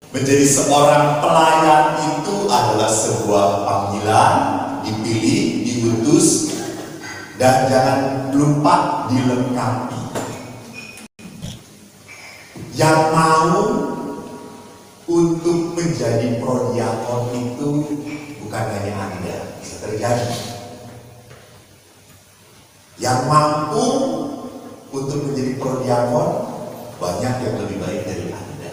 Menjadi seorang pelayan itu adalah sebuah panggilan, dipilih, diutus, dan jangan lupa dilengkapi. Yang mau untuk menjadi prodiakon itu bukan hanya Anda, bisa terjadi. Yang mampu untuk menjadi prodiakon banyak yang lebih baik dari Anda.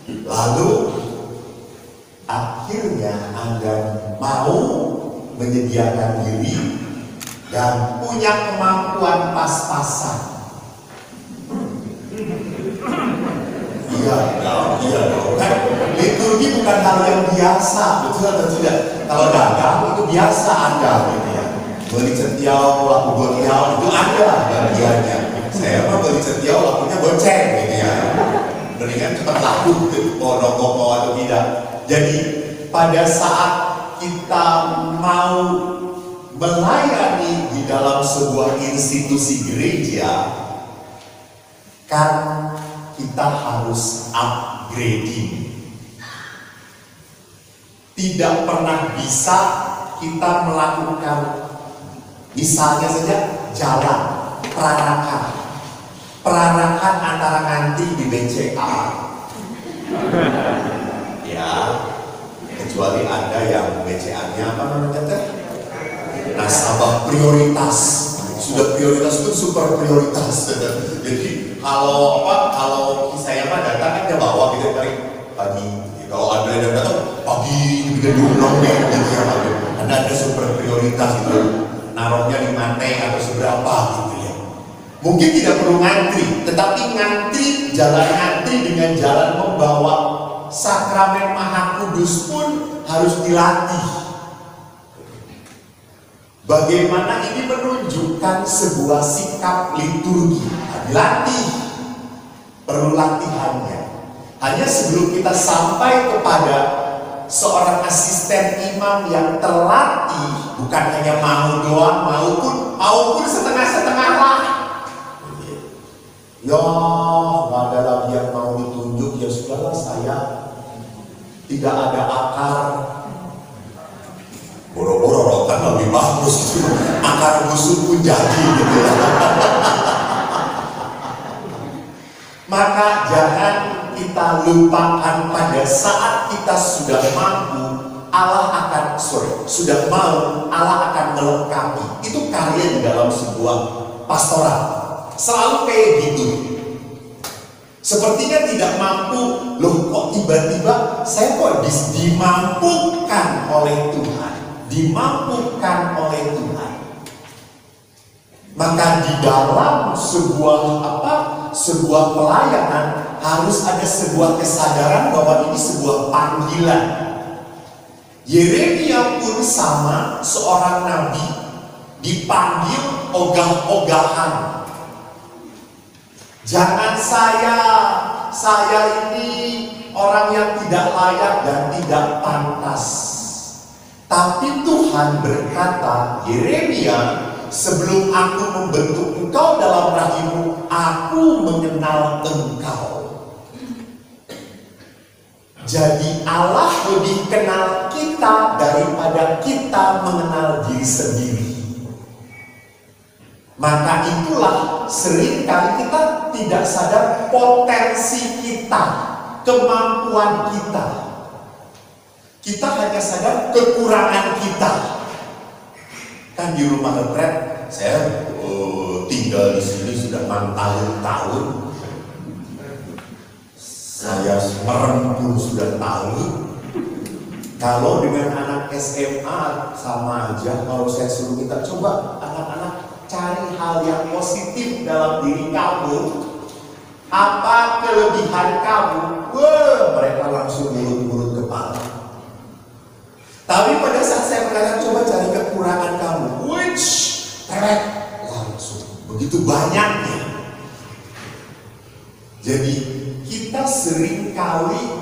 Lalu akhirnya Anda mau menyediakan diri dan punya kemampuan pas-pasan. Iya dong. Kan liturgi bukan hal yang biasa, betul atau tidak? Kalau dagang itu biasa Anda, gitu ya. Beli centiau, laku gotiau itu Anda bagiannya. Saya mah beli centiau, lakunya goceng, gitu ya. Mendingan cepat laku, nongko atau tidak. Jadi pada saat kita mau melayani di dalam sebuah institusi gereja, kan kita harus upgrading. Tidak pernah bisa kita melakukan, misalnya saja jalan, peranakan antara ngantri di BCA. Ya, kecuali Anda yang BCA-nya apa namanya teh? Nasabah prioritas. Sudah prioritas itu super prioritas. Jadi kalau saya mah datang kan dia bawa gitu kali pagi. Kalau Anda yang datang pagi bikin dulu gitu ya. Anda ada super prioritas itu. Naruhnya di mana atau seberapa gitu ya. Mungkin tidak perlu ngantri, tetapi jalan ngantri dengan jalan membawa sakramen Maha Kudus pun harus dilatih. Bagaimana ini menunjukkan sebuah sikap liturgi? Dilatih, perlu latihannya. Hanya sebelum kita sampai kepada seorang asisten imam yang terlatih, bukan hanya mau doang, maupun setengah-setengah lah. Ya, nggak ada lagi yang mau ditunjuk, ya sudahlah saya tidak ada akar. Boro-boro rotan lebih bagus gitu. Akar busuk pun jadi gitu ya. Maka jangan kita lupakan pada saat kita sudah mampu, Allah akan melengkapi. Itu karya di dalam sebuah pastoral. Selalu kayak gitu. Sepertinya tidak mampu, loh kok tiba-tiba saya kok dimampukan oleh Tuhan. Dimampukan oleh Tuhan. Maka di dalam sebuah pelayanan harus ada sebuah kesadaran bahwa ini sebuah panggilan. Yeremia pun sama, seorang nabi dipanggil ogah-ogahan. Jangan saya ini orang yang tidak layak dan tidak pantas. Tapi Tuhan berkata, Yeremia, sebelum aku membentuk engkau dalam rahimmu, aku mengenal engkau. Jadi Allah lebih kenal kita daripada kita mengenal diri sendiri. Maka itulah seringkali kita tidak sadar potensi kita, kemampuan kita. Kita hanya sadar kekurangan kita. Kan di rumah retret, saya tinggal di sini sudah 6 tahun. Saya merem pun sudah tahu. Kalau dengan anak SMA sama aja. Kalau saya suruh kita coba anak-anak cari hal yang positif dalam diri kamu. Apa kelebihan kamu? Wah, mereka langsung ngurut-ngurut kepala. Tapi pada saat saya mengatakan coba cari kekurangan kamu, teret langsung begitu banyaknya. Jadi kita sering kali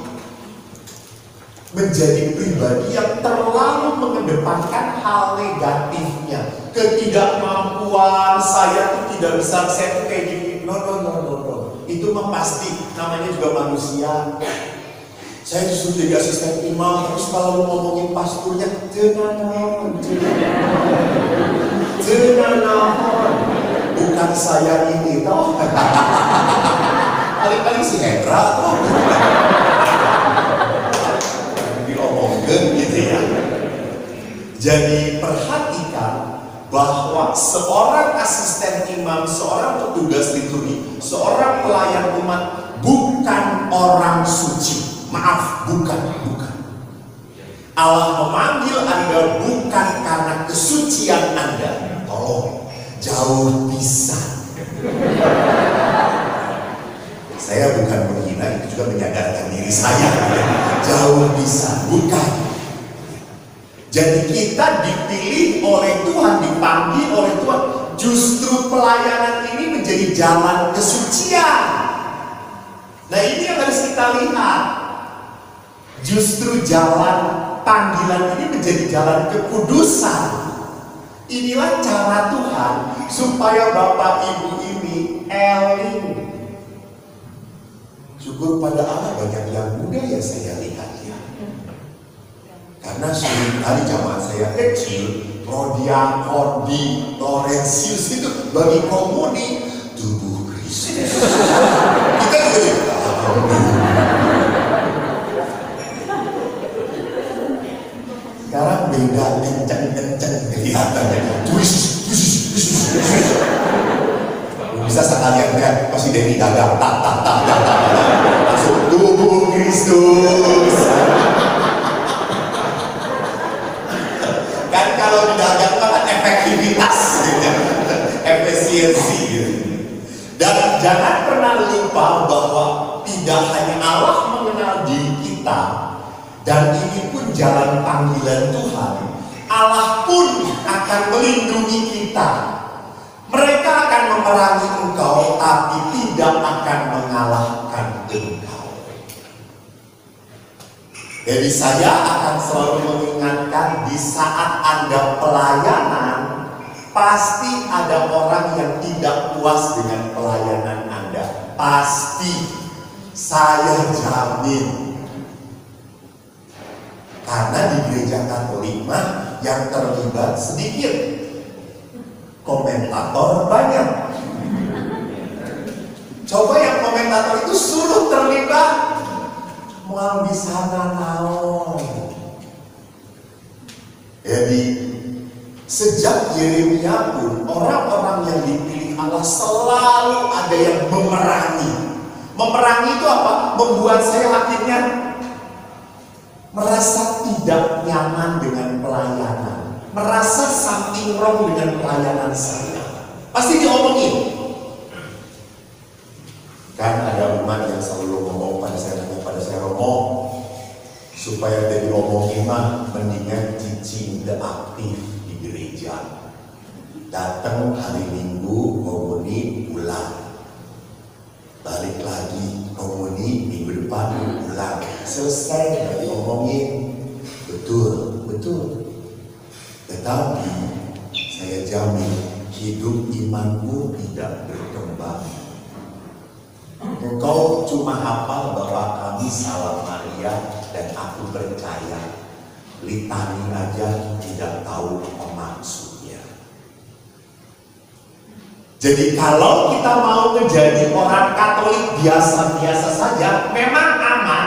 menjadi pribadi yang terlalu mengedepankan hal negatifnya, ketidakmampuan saya tuh tidak bisa, saya tuh kayak gini. No. Itu mah pasti, namanya juga manusia. Saya justru jadi asisten imam, terus kalau ngomongin pasturnya, tenang, bukan saya ini toh. Kali-kali si Hendra toh. Diomongkan gitu ya. Jadi perhatikan bahwa seorang asisten imam, seorang petugas liturgi, seorang pelayan umat bukan orang suci. Maaf, bukan. Allah memanggil Anda bukan karena kesucian Anda. Tolong, jauh pisan. Saya bukan menghina, itu juga menyadarkan diri saya. Jauh pisan, bukan. Jadi kita dipilih oleh Tuhan, dipanggil oleh Tuhan. Justru pelayanan ini menjadi jalan kesucian. Nah ini yang harus kita lihat. Justru jalan panggilan ini menjadi jalan kekudusan. Inilah cara Tuhan supaya Bapak Ibu ini eling. Syukur pada Allah banyak yang muda ya saya lihat ya. Karena sering kali zaman saya kecil, Rodia, Kordi, Laurentius itu bagi komuni tubuh Kristus. Kita juga sekarang beda, kenceng kelihatannya. Bisa sekalian kan pasti Denny dagang tak langsung tubuh Kristus. Kan kalau di dagang kan efektivitas gitu. Efisiensi gitu. Dan jangan pernah lupa bahwa tidak hanya Allah mengenal diri kita, dan ini pun jalan panggilan Tuhan. Allah pun akan melindungi kita. Mereka akan memerangi engkau, tapi tidak akan mengalahkan engkau. Jadi saya akan selalu mengingatkan, di saat Anda pelayanan, pasti ada orang yang tidak puas dengan pelayanan Anda. Pasti. Saya jamin. Karena di gereja Katolik yang terlibat sedikit, komentator banyak. Coba yang komentator itu suruh terlibat, mau di sana naon. Jadi sejak Yeremia pun orang-orang yang dipilih Allah selalu ada yang memerangi. Memerangi itu apa? Membuat saya akhirnya merasa tidak nyaman dengan pelayanan, merasa something wrong dengan pelayanan saya. Pasti diomongin. Kan ada umat yang selalu ngomong pada saya, Romo, supaya jadi omongin mah mendingan cicing aktif di gereja. Datang hari Minggu komuni pulang, balik lagi komuni minggu depan pulang. Selesai diomongin. Betul. Tetapi saya jamin hidup imanmu tidak berkembang. Engkau cuma hafal bahwa kami Salam Maria dan aku percaya. Litani aja tidak tahu apa maksudnya. Jadi kalau kita mau menjadi orang Katolik biasa-biasa saja, memang aman,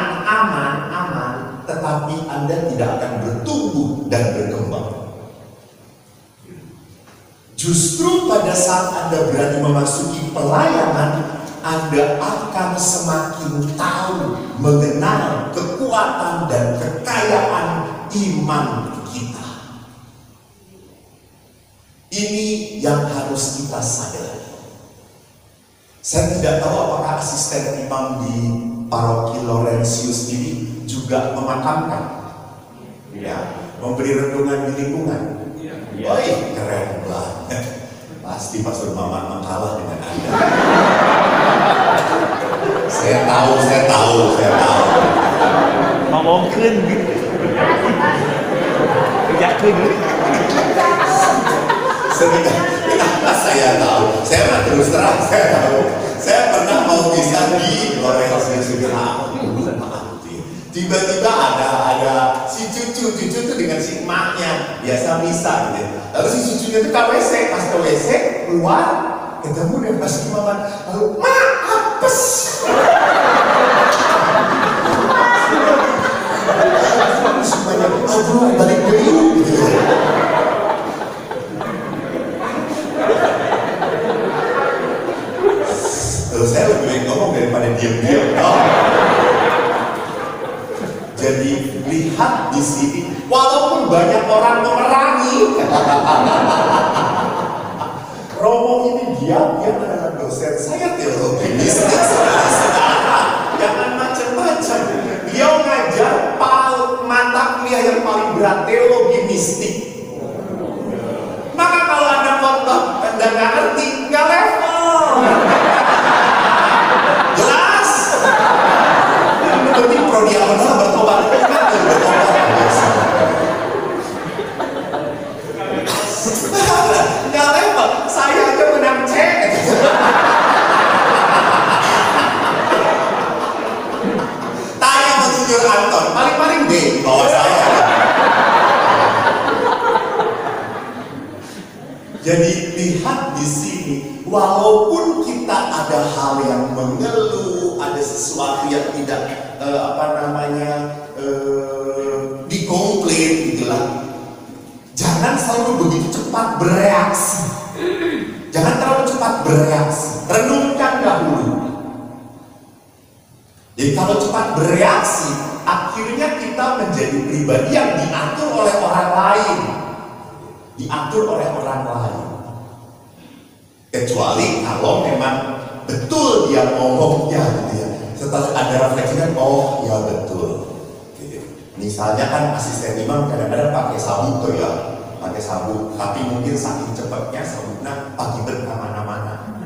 tetapi Anda tidak akan bertumbuh dan berkembang. Justru pada saat Anda berani memasuki pelayanan, Anda akan semakin tahu, mengenal kekuatan dan kekayaan iman kita. Ini yang harus kita sadari. Saya tidak tahu apakah asisten imam di paroki Laurentius ini juga memakamkan, ya, memberi renungan di lingkungan. Woi, keren banget. Pasti Pastor Maman kalah dengan Anda. Saya tahu. Ngomongขึ้นgitu. Kerjakan gitu. Kenapa saya tahu? Saya mah terus terang saya tahu. Saya pernah mau bisa di Tiba-tiba ada si cucu tuh dengan si emaknya biasa misa gitu. Lalu si cucunya tuh ke WC, pas ke WC keluar ketemu dengan pas mama, lalu apes. Semuanya, aduh balik dulu gitu. Terus saya lebih baik ngomong daripada diam-diam. Jadi lihat di sini, walaupun banyak orang memerangi, Romo ini dia adalah dosen saya teologi mistik, saudara-saudara. Jangan macam-macam. Dia ngajar mata kuliah yang paling berat, teologi mistik. Maka kalau Anda khotbah, Anda nggak ngerti, nggak level. Jelas. Yang penting prodiakonal bertobat. Nggak level. Saya aja menang C. Tanya Monsinyur Anton, paling-paling B. Oh saya. Jadi lihat di sini, walaupun kita ada hal yang mengeluh, ada sesuatu yang tidak dikomplain gitulah. Jangan selalu begitu cepat bereaksi. Jangan terlalu cepat bereaksi. Renungkan dahulu. Jadi kalau cepat bereaksi, akhirnya kita menjadi pribadi yang diatur oleh orang lain. Diatur oleh orang lain. Kecuali kalau memang betul dia ngomongnya gitu ya. Setelah ada refleksikan, oh ya betul. Gitu. Misalnya kan asisten imam kadang-kadang pakai sabuk tuh ya, pakai sabuk. Tapi mungkin saking cepatnya sabuknya pagi kemana-mana.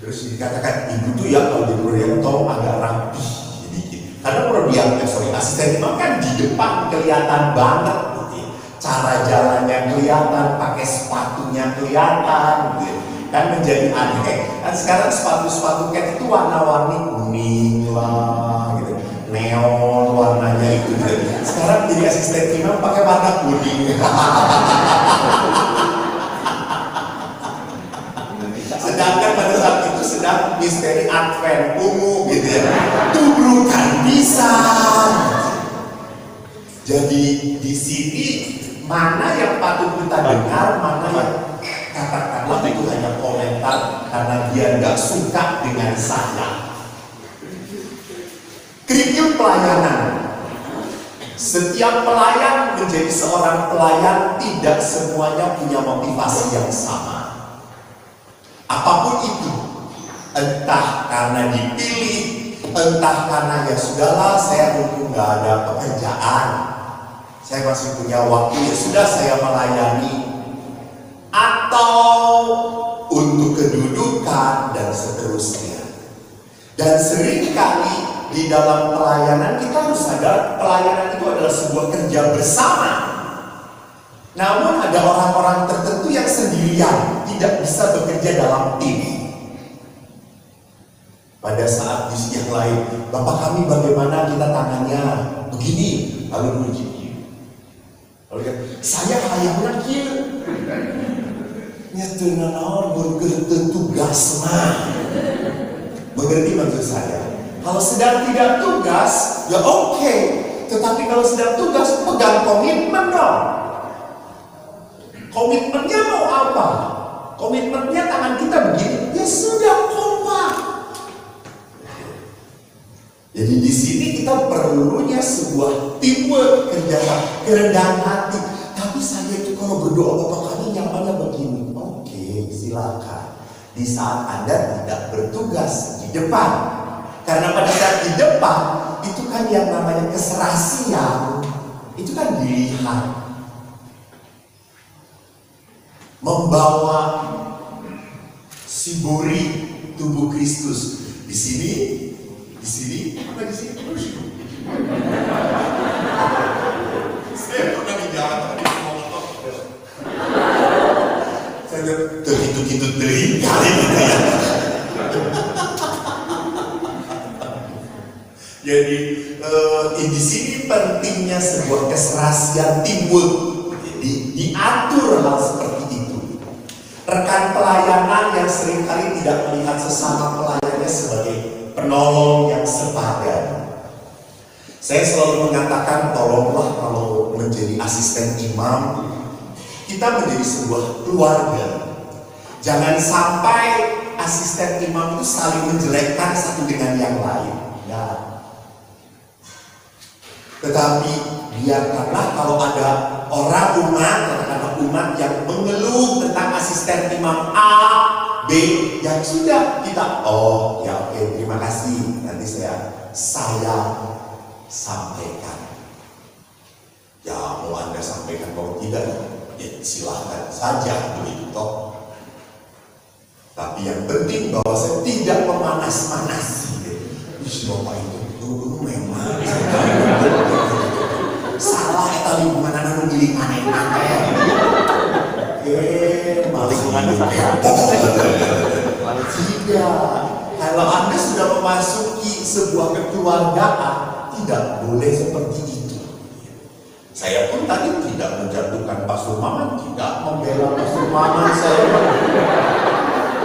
Terus dikatakan ibu tuh ya kalau di tolong agak rapi sedikit. Karena asisten imam kan di depan kelihatan banget. Cara jalannya kelihatan, pakai sepatunya kelihatan, gitu. Kan menjadi aneh. Kan sekarang sepatu-sepatu cat itu warna-warni kuning lah, gitu. Neon warnanya itu. Gitu. Sekarang jadi asisten imam pakai warna kuning. Sedangkan pada saat itu sedang misteri Advent ungu, gitu ya. Tubrukan pisang. Jadi di sini mana yang patut kita dengar, mana yang katakanlah itu hanya komentar karena dia nggak suka dengan saya. Kerikil pelayanan. Setiap pelayan menjadi seorang pelayan tidak semuanya punya motivasi yang sama. Apapun itu, entah karena dipilih, entah karena ya sudahlah saya mumpung nggak ada pekerjaan. Saya masih punya waktu, ya sudah saya melayani. Atau untuk kedudukan dan seterusnya. Dan seringkali di dalam pelayanan kita harus sadar pelayanan itu adalah sebuah kerja bersama. Namun ada orang-orang tertentu yang sendirian, tidak bisa bekerja dalam tim. Pada saat di yang lain, Bapak kami bagaimana kita tangannya begini, lalu begini. Saya hayangnya kieu nyeuna naon bergerak tugas mah. Mengerti maksud saya? Kalau sedang tidak tugas, ya oke. Tetapi kalau sedang tugas, pegang komitmen dong. Komitmennya mau apa? Komitmennya tangan kita begini, ya sudah kompak. Jadi di sini kita perlunya sebuah teamwork, kerjasama, kerendahan hati. Tapi saya itu kalau berdoa Bapak kami nyamannya begini. Oke, silakan. Di saat Anda tidak bertugas di depan. Karena pada saat di depan itu kan yang namanya keserasian. Itu kan dilihat. Membawa simboli tubuh Kristus. Di sini apa di sini? Saya pernah di jalan tadi motor. Saya terhitung-hitung dari kali gitu ya. Jadi di sini pentingnya sebuah keserasian timbul. Jadi diatur hal seperti itu. Rekan pelayanan yang seringkali tidak melihat sesama pelayannya sebagai penolong yang sepadan. Saya selalu mengatakan, tolonglah kalau menjadi asisten imam, kita menjadi sebuah keluarga. Jangan sampai asisten imam itu saling menjelekkan satu dengan yang lain. Ya. Tetapi biarkanlah kalau ada orang umat yang mengeluh tentang asisten imam A, B, yang sudah kita, oh ya oke, terima kasih, nanti saya sampaikan. Ya mau Anda sampaikan kalau tidak, ya silahkan saja begitu toh. Tapi yang penting bahwa saya tidak memanas-manasi. Bapak itu dulu memang salah eta lingkungan anu milih aneh lingkungan tidak. Kalau Anda sudah memasuki sebuah kekeluargaan, tidak boleh seperti itu. Saya pun tadi tidak menjatuhkan Pastor Maman, tidak membela Pastor Maman saya.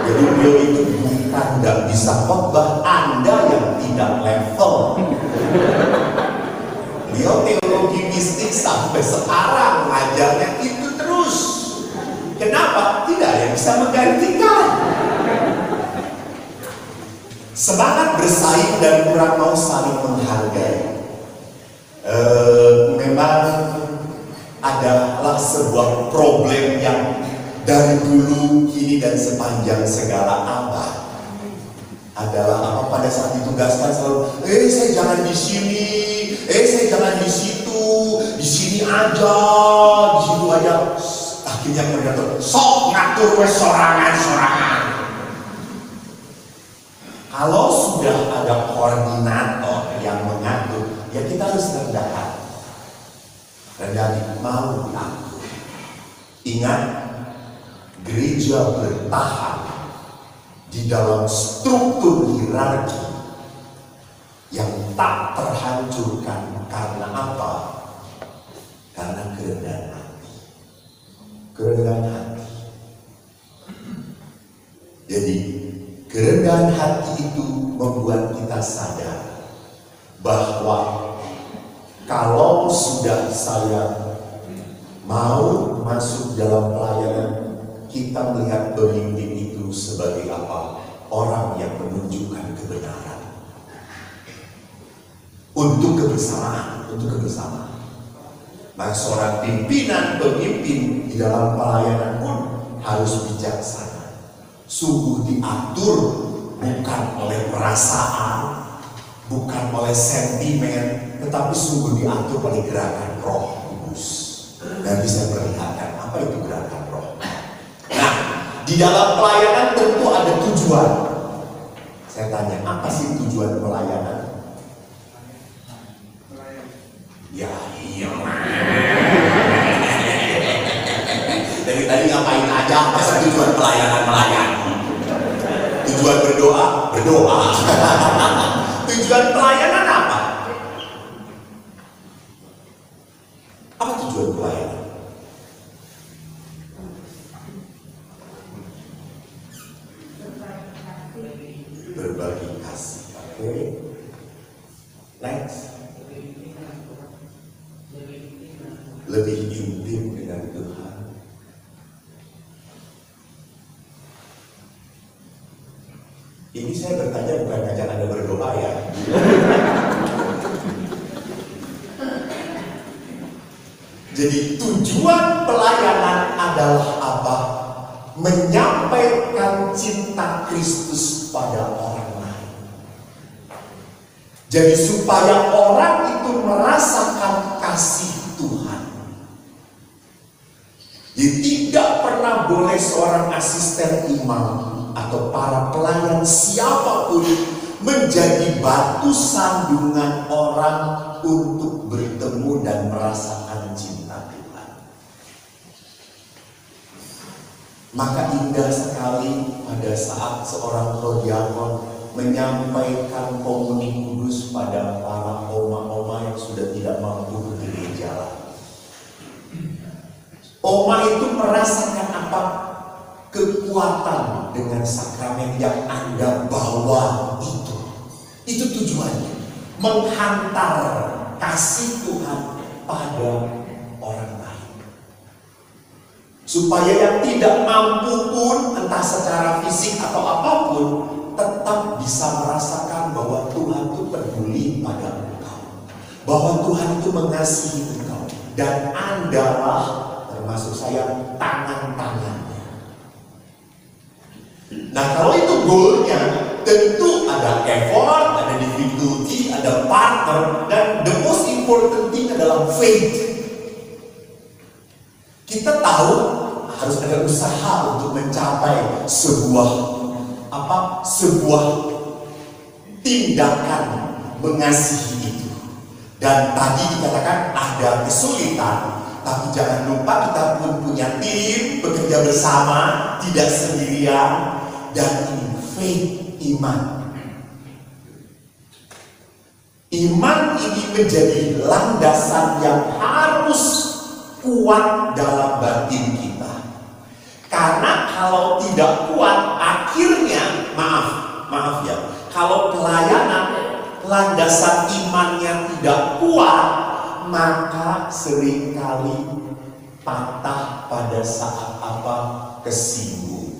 Jadi beliau itu bukan tidak bisa khotbah, Anda yang tidak level. Beliau teologi mistik sampai sekarang ngajarnya itu terus. Kenapa? Tidak ada yang bisa menggantikan. Semangat bersaing dan kurang mau saling menghargai. Memang adalah sebuah problem yang dari dulu, kini, dan sepanjang segala abad adalah apa pada saat ditugaskan selalu, saya jangan di sini, saya jangan di situ, di sini aja, di situ aja. Akhirnya mereka sok ngatur sorangan. Kalau sudah ada koordinator yang mengatur, ya kita harus rendah hati, mau diatur. Ingat, gereja bertahan di dalam struktur hierarki yang tak terhancurkan. Karena apa? Karena kerendahan hati. Kerendahan hati. Jadi kerendahan hati itu membuat kita sadar bahwa kalau sudah saya mau masuk dalam pelayanan, kita melihat pemimpin itu sebagai apa? Orang yang menunjukkan kebenaran untuk kebersamaan, Maka seorang pemimpin di dalam pelayanan pun harus bijaksana, sungguh diatur bukan oleh perasaan, bukan oleh sentimen, tetapi sungguh diatur oleh gerakan Roh Kudus. Dan bisa perlihatkan apa itu gerakan Roh. Di dalam pelayanan tentu ada tujuan. Saya tanya, apa sih tujuan pelayanan? Ya iya. Dari tadi ngapain aja? Masa tujuan pelayanan melayani? Tujuan berdoa. Tujuan pelayanan apa? Apa tujuan pelayanan? Berbagi kasih. Oke. Next. Lebih intim dengan Tuhan. Ini saya bertanya bukan ngajak Anda berdoa ya. Jadi tujuan pelayanan adalah apa? Menyampaikan cinta Kristus pada orang lain. Jadi supaya orang itu merasakan kasih Tuhan. Jadi tidak pernah boleh seorang asisten imam atau para pelayan siapapun menjadi batu sandungan orang untuk bertemu dan merasakan cinta Tuhan. Maka indah sekali pada saat seorang prodiakon menyampaikan komuni kudus pada para oma-oma yang sudah tidak mampu ke gereja lagi. Oma itu merasakan apa? Kekuatan dengan sakramen yang Anda bawa itu. Itu tujuannya. Menghantar kasih Tuhan pada orang lain. Supaya yang tidak mampu pun, entah secara fisik atau apapun, tetap bisa merasakan bahwa Tuhan itu peduli pada engkau. Bahwa Tuhan itu mengasihi engkau. Dan Anda lah, termasuk saya, tangan-tangannya. Nah, kalau itu goalnya, tentu ada effort, ada difficulty, ada partner, dan the most important thing adalah faith. Kita tahu harus ada usaha untuk mencapai sebuah tindakan mengasihi itu. Dan tadi dikatakan ada kesulitan, tapi jangan lupa kita pun punya tim, bekerja bersama, tidak sendirian, dan ini faith, iman. Iman ini menjadi landasan yang harus kuat dalam batin kita. Karena kalau tidak kuat, akhirnya, maaf ya, kalau pelayanan landasan imannya tidak kuat, maka seringkali patah pada saat apa? Kesinggung.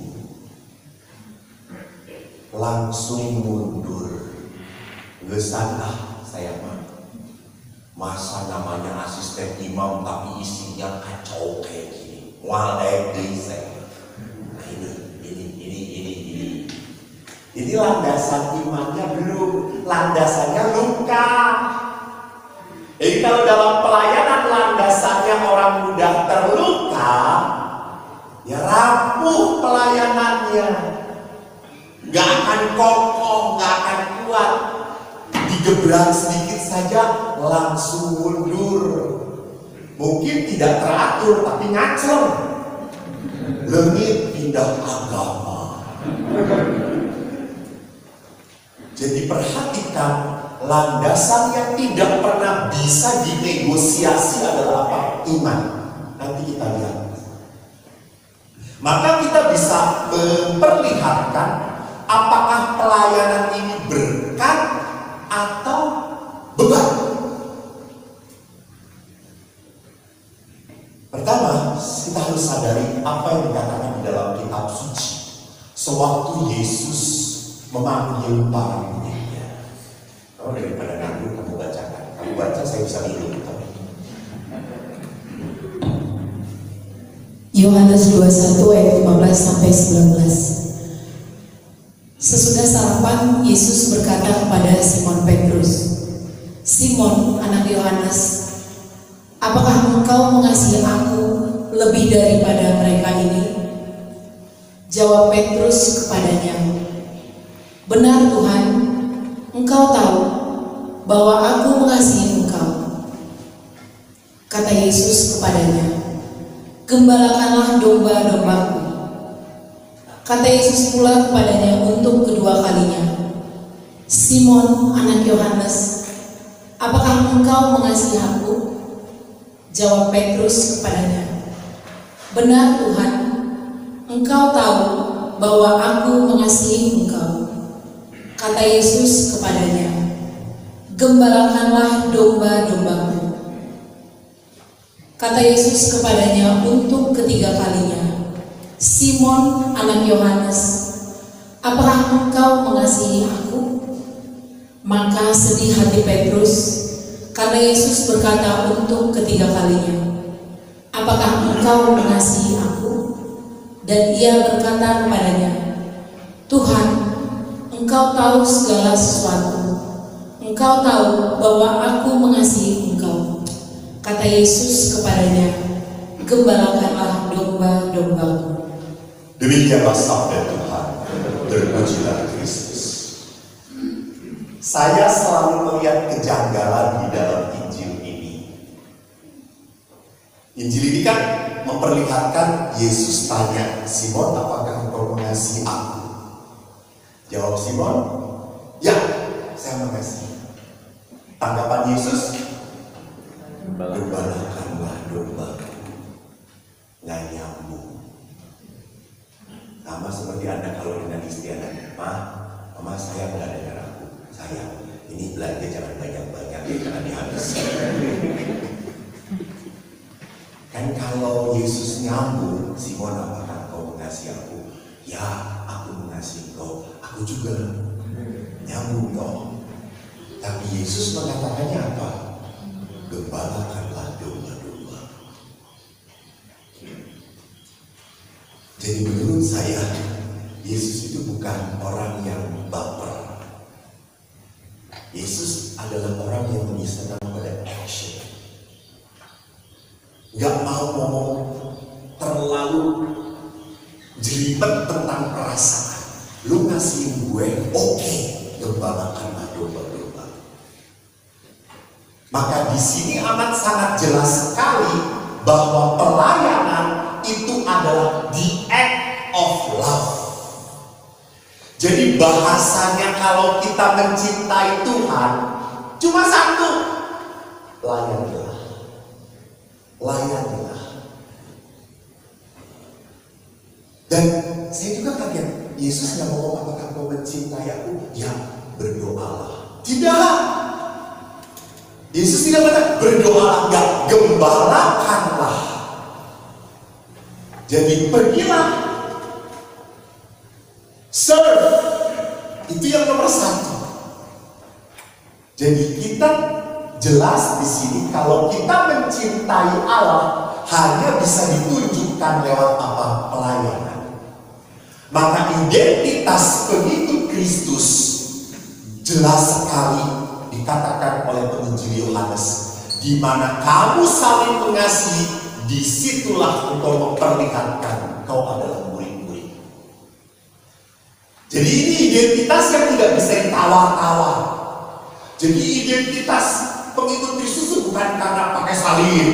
Langsung mundur. Gesan saya masa namanya asisten imam tapi isinya kacau kayak gini. Walai saya. Nah ini landasan imannya belum, landasannya luka. Jadi kalau dalam pelayanan landasannya orang mudah terluka, ya rapuh pelayanannya. Gak akan kokoh, gak akan kuat. Digebrak sedikit saja langsung mundur. Mungkin tidak teratur tapi ngacor. Lengit pindah agama. Jadi perhatikan, landasan yang tidak pernah bisa dinegosiasi adalah apa? Iman. Nanti kita lihat. Maka kita bisa memperlihatkan apakah pelayanan ini berkat atau beban. Pertama, kita harus sadari apa yang dikatakan di dalam kitab suci. Sewaktu Yesus memanggil para muridnya. Kalau daripada nganggur kamu bacakan. Kamu baca saya bisa minum. Yohanes 21 ayat 15 sampai 19. Sesudah sarapan, Yesus berkata kepada Simon Petrus, "Simon, anak Yohanes, apakah engkau mengasihi aku lebih daripada mereka ini?" Jawab Petrus kepadanya, "Benar Tuhan, engkau tahu bahwa aku mengasihi engkau." Kata Yesus kepadanya, "Gembalakanlah domba-dombaku." Kata Yesus pula kepadanya untuk kedua kalinya, "Simon, anak Yohanes, apakah engkau mengasihi aku?" Jawab Petrus kepadanya, "Benar Tuhan, engkau tahu bahwa aku mengasihi engkau." Kata Yesus kepadanya, "Gembalakanlah domba-dombaku." Kata Yesus kepadanya untuk ketiga kalinya, "Simon, anak Yohanes, apakah engkau mengasihi aku?" Maka sedih hati Petrus karena Yesus berkata untuk ketiga kalinya, "Apakah engkau mengasihi aku?" Dan ia berkata kepadanya, "Tuhan, engkau tahu segala sesuatu. Engkau tahu bahwa aku mengasihi engkau." Kata Yesus kepadanya, "Gembalakanlah domba-dombaku." Demikianlah sabda Tuhan. Terpujilah Kristus. Saya selalu melihat kejanggalan di dalam Injil ini. Injil ini kan memperlihatkan Yesus tanya, "Simon, apakah engkau mengasihi aku?" Jawab Simon, Ya, saya mengasihi. Tanggapan Yesus, gembalakanlah domba. Nggak nyambung. Sama seperti Anda kalau dengan istri Anda, Mama saya nggak dengar aku. Sayang, ini belanja jangan banyak-banyak ya, jangan dihabiskan. Kan kalau Yesus nyambung, Simon, apakah kau mengasihi aku? Ya, aku mengasihi kau. Aku juga nyambung dong. Tapi Yesus mengatakannya apa? Gembalakanlah domba-domba. Jadi menurut saya, Yesus itu bukan orang yang baper. Yesus adalah orang yang menyertakan pada action. Gak mau ngomong terlalu jelimet tentang perasaan. Lu ngasihin gue, oke, gembalakanlah domba-domba. Maka di sini amat sangat jelas sekali bahwa pelayanan itu adalah the act of love. Jadi bahasanya kalau kita mencintai Tuhan cuma satu, layanilah. Layanilah. Dan saya juga kaget, Yesus nggak ngomong apakah kau mencintai aku? Ya, berdoalah. Tidak. Yesus tidak mengatakan berdoalah, enggak, gembalakanlah. Jadi pergilah, serve, itu yang nomor satu. Jadi kita jelas di sini kalau kita mencintai Allah hanya bisa ditunjukkan lewat apa? Pelayanan. Maka identitas pengikut Kristus jelas sekali dikatakan oleh penginjil Yohanes, di mana kamu saling mengasihi, disitulah engkau memperlihatkan kau adalah murid-murid. Jadi ini identitas yang tidak bisa ditawar-tawar. Jadi identitas pengikut Kristus itu bukan karena pakai salib,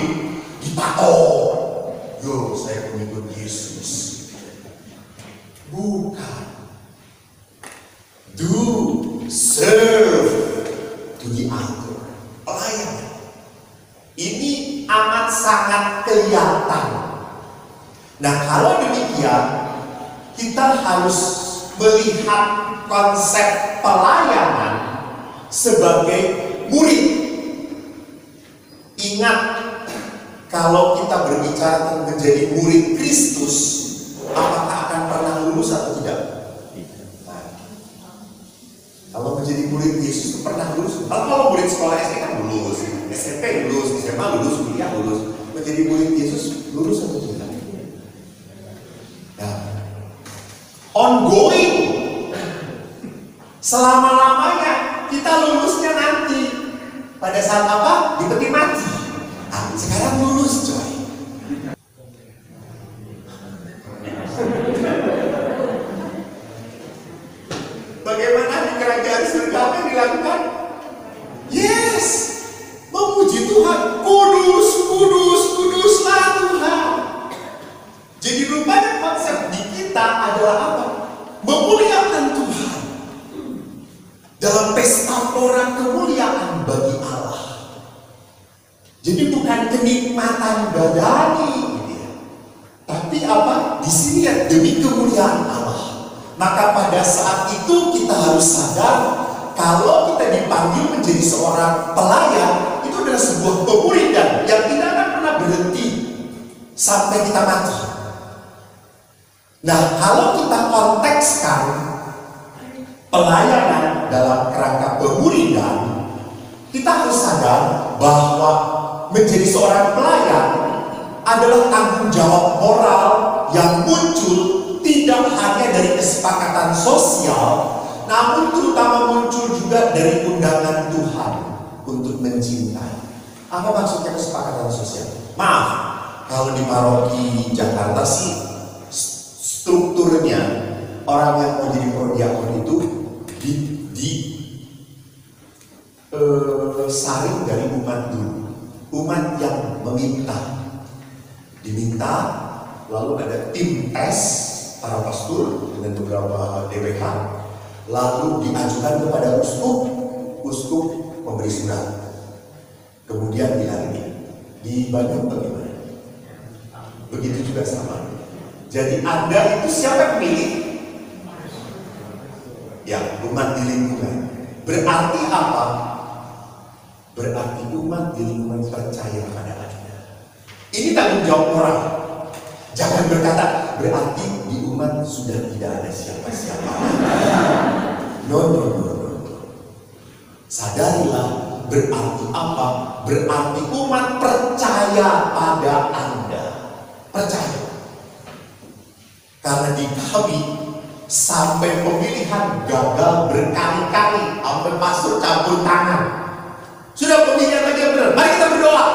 ditato, yo saya pengikut Yesus. Bukan. Do, serve to the other. Pelayanan. Ini amat sangat kelihatan. Nah, kalau demikian, kita harus melihat konsep pelayanan sebagai murid. Ingat, kalau kita berbicara tentang menjadi murid Kristus, apakah akan pernah lulus atau tidak? Nah, kalau menjadi murid Yesus itu pernah lulus. Kalau murid sekolah SD kan lulus, SMP lulus, SMA lulus, kuliah lulus. Menjadi murid Yesus lulus atau tidak? Nah, ongoing, selama-lamanya kita lulusnya nanti pada saat apa? Di peti mati. Nah, sekarang lulus coy. Bagaimana di kerajaan surga apa yang dilakukan? Yes, memuji Tuhan. Kudus, kudus, kuduslah Tuhan. Jadi rupanya konsep di kita adalah apa? Memuliakan Tuhan dalam pesta orang kemuliaan bagi Allah. Jadi bukan kenikmatan badani, tapi apa? Di sini ya demi kemuliaan Allah. Maka pada saat itu kita harus sadar kalau kita dipanggil menjadi seorang pelayan, itu adalah sebuah pemuridan yang tidak akan pernah berhenti sampai kita mati. Nah, kalau kita kontekskan pelayanan dalam kerangka pemuridan, kita harus sadar bahwa menjadi seorang pelayan adalah tanggung jawab moral yang muncul tidak hanya dari kesepakatan sosial, namun terutama muncul juga dari undangan Tuhan untuk mencintai. Apa maksudnya kesepakatan sosial? Maaf, kalau di paroki Jakarta sih strukturnya orang yang mau jadi prodiakon itu saring dari umat dulu. Umat yang diminta, lalu ada tim tes para pastor dengan beberapa DPH, lalu diajukan kepada uskup, uskup memberi surat, kemudian dialami. Di Bandung bagaimana? Begitu juga sama. Jadi Anda itu siapa yang pilih? Ya, umat di lingkungan. Berarti apa? Berarti umat di lingkungan percaya pada Anda. Ini tanggung jawab orang. Jangan berkata, berarti di umat sudah tidak ada siapa-siapa. No. Sadarilah, berarti apa? Berarti umat percaya pada Anda. Percaya. Karena di kami, sampai pemilihan gagal berkali-kali, sampai pastor campur tangan. Sudah pemilihan lagi yang benar, mari kita berdoa.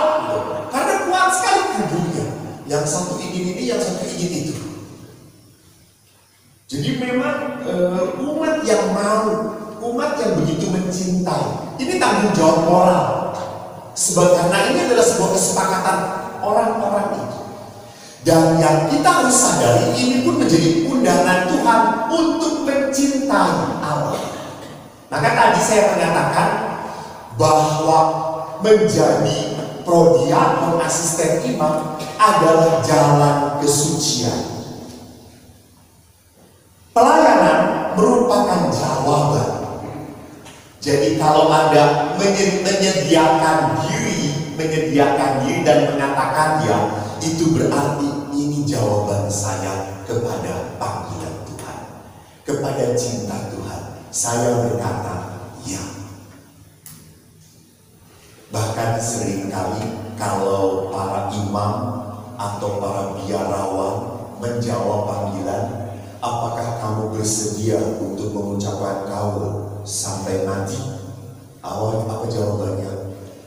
Karena kuat sekali kubunya. Yang satu ingin ini, yang satu ingin itu. Jadi memang umat yang mau, umat yang begitu mencintai, ini tanggung jawab moral. Sebab karena ini adalah sebuah kesepakatan orang-orang itu. Dan yang kita harus sadari, ini pun menjadi undangan Tuhan untuk mencintai Allah. Maka tadi saya mengatakan bahwa menjadi prodiakon asisten imam adalah jalan kesucian. Pelayanan merupakan jawaban. Jadi kalau Anda menyediakan diri dan mengatakan ya, itu berarti ini jawaban saya kepada panggilan Tuhan, kepada cinta Tuhan. Saya berkata ya. Bahkan seringkali kalau para imam atau para biarawan menjawab panggilan, apakah kamu bersedia untuk mengucapkan kaul sampai mati? Awal apa jawabannya?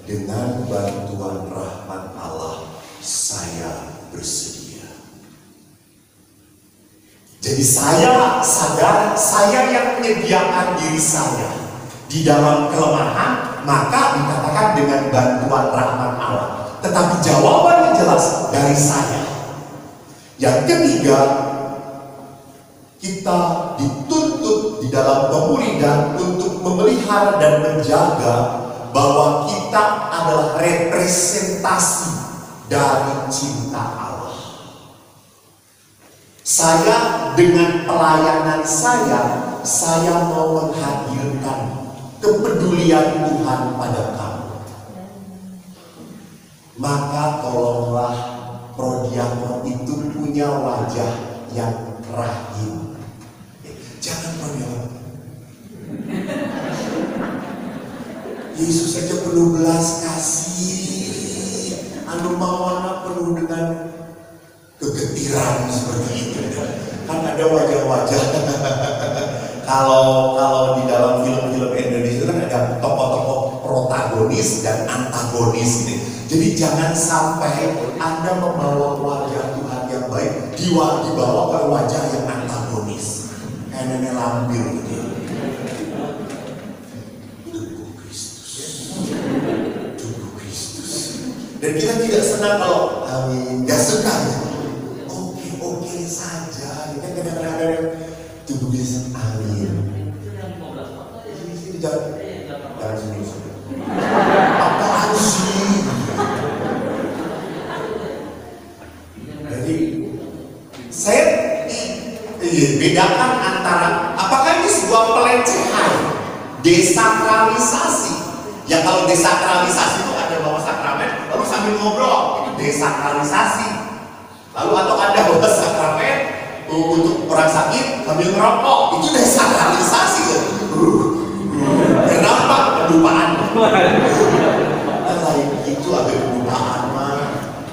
Dengan bantuan rahmat Allah, saya bersedia. Jadi saya sadar, saya yang menyediakan diri saya di dalam kelemahan, maka dikatakan dengan bantuan rahmat Allah. Tetapi jawabannya jelas dari saya. Yang ketiga, kita dituntut di dalam pemuridan untuk memelihara dan menjaga bahwa kita adalah representasi dari cinta Allah. Saya dengan pelayanan saya mau menghadirkan kepedulian Tuhan pada kamu. Maka tolonglah prodiakon itu punya wajah yang rahim. Jangan prodiakon. Yesus saja penuh belas kasih, anumawana penuh dengan kegetiran seperti itu. Kan ada wajah-wajah. Kalau di dalam film-film Indonesia kan ada tokoh-tokoh protagonis dan antagonis gitu. Jadi jangan sampai Anda membawa wajah Tuhan yang baik dibawa ke wajah yang antagonis, kayak nenek lampir gitu. Tubuh Kristus. Dan kita tidak senang kalau amin, gak suka ya. Oke saja. Kan kadang-kadang ada yang tubuh Kristus, amin. Ini jangan sini. Apaan sih? Jadi saya bedakan antara apakah ini sebuah pelecehan, desakralisasi. Ya kalau desakralisasi itu ada bawa sakramen lalu sambil ngobrol, itu desakralisasi. Lalu atau ada bawa sakramen untuk orang sakit sambil ngerokok, itu desakralisasi. Kenapa? Kedupaan. Lain itu ada kedupaan mah.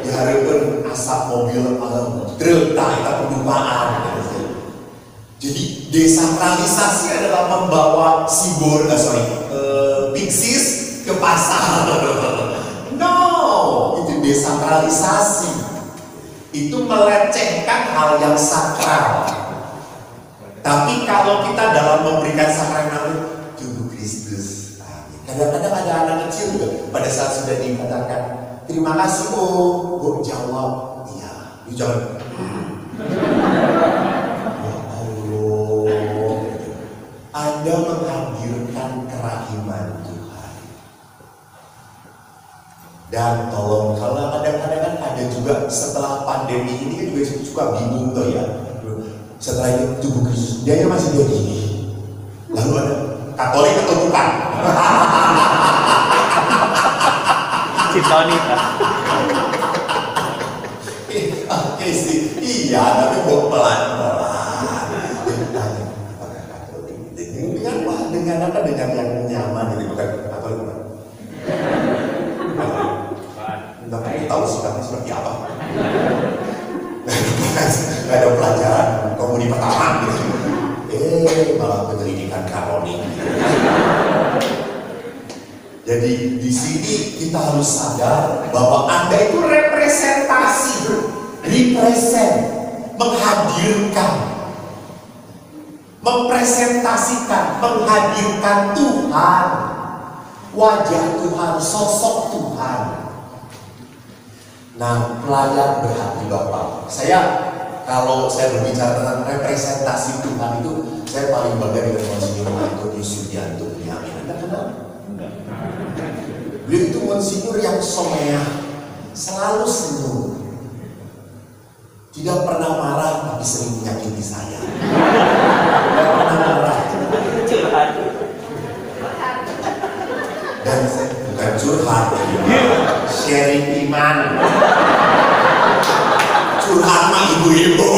Diharapkan asap mobil truk, kita kedupaan. Jadi desakralisasi adalah membawa Pixies ke pasar. No, itu desakralisasi. Itu melecehkan hal yang sakral. Tapi kalau kita dalam memberikan sakramental tubuh Kristus, kadang-kadang ada anak kecil juga pada saat sudah dikatakan terima kasih Bu jawab iya, jangan ya Allah, Anda menghadirkan kerahiman Tuhan. Dan tolong, kalau kadang-kadang kan ada juga setelah pandemi ini kan juga suka bingung tuh ya. Setelah itu tubuh Kristus, dia masih dia gini. Lalu ada Katolik atau bukan? Cintoni kan? Oke sih, iya tapi buat pelan-pelan. Apakah Katolik? Dengan wah, dengan apa? Dengan yang nyaman gitu, bukan Katolik bukan? Entah tahu sikapnya seperti apa. Gak ada pelajaran komuni pertama gitu. Malah penyelidikan kanonik. Jadi di sini kita harus sadar bahwa Anda itu representasi, menghadirkan, mempresentasikan, menghadirkan Tuhan, wajah Tuhan, sosok Tuhan. Nah, pelayan berhati Bapak. Kalau saya berbicara tentang representasi Tuhan itu, saya paling bangga dengan Monsinyur Antoni Sugianto Bunyamin. Anda kenal? Beliau itu Monsinyur yang someah, selalu senyum, tidak pernah marah, tapi sering menyakiti saya. Tidak pernah marah. Dan bukan curhat, sharing iman. Curhat mah ibu-ibu.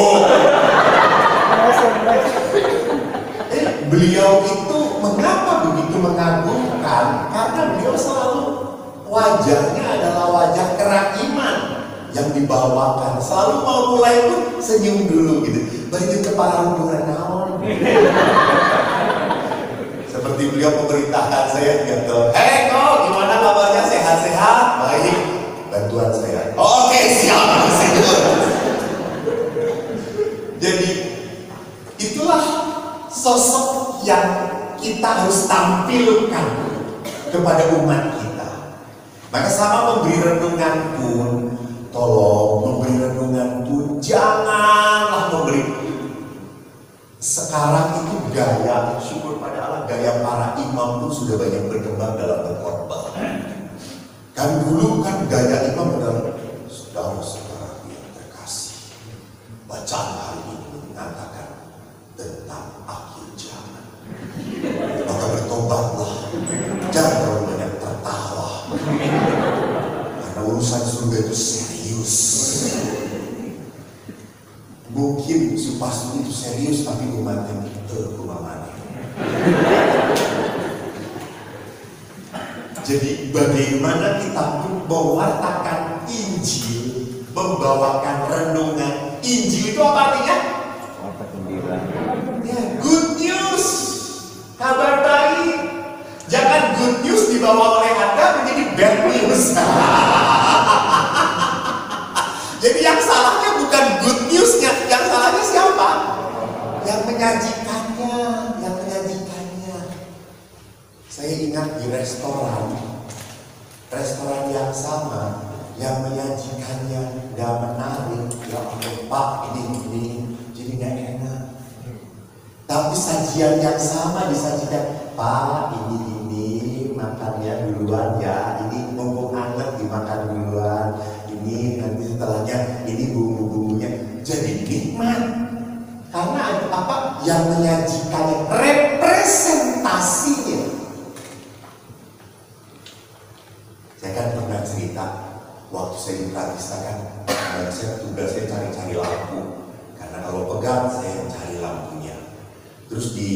Beliau itu mengapa begitu mengagumkan? Karena beliau selalu wajahnya adalah wajah kerahiman yang dibawakan. Selalu mau mulai pun senyum dulu gitu. Balik kepala hubungan naon. Seperti beliau memerintahkan saya gitu. Hei kok, gimana kabarnya, sehat-sehat? Baik, bantuan saya. Oke, siap. Jadi itulah sosok yang kita harus tampilkan kepada umat kita. Maka sama memberi renungan pun, tolong memberi renungan pun janganlah memberi. Sekarang itu gaya, syukur pada Allah, gaya para imam pun sudah banyak berkembang dalam berkhotbah. Kan dulu kan gaya imam adalah saudara-saudara yang terkasih, bacaan hari ini mengatakan tentang akhir zaman. Maka bertobatlah, jangan terlalu banyak tertawa, karena urusan surga itu serius. Mungkin supastur itu serius, tapi umatnya rumah mana? Jadi bagaimana kita mewartakan Injil, membawakan renungan Injil itu apa artinya? Ya, good news, kabar baik. Jangan good news dibawa oleh Anda menjadi bad news. Jadi yang salahnya bukan good newsnya, yang salahnya siapa? Yang menyajikannya, Saya ingat di restoran yang sama, yang menyajikannya gak menarik, ya Pak ini jadi gak enak. Tapi sajian yang sama disajikan, Pak ini makannya duluan ya, ini mumpung hangat dimakan duluan, ini nanti setelahnya ini bumbu-bumbunya, jadi nikmat. Karena apa? Yang menyajikannya, representasinya. Saya kan pernah cerita, waktu saya di Pratista kan, tugas saya cari-cari lampu. Karena kalau pegang, saya cari lampunya. Terus di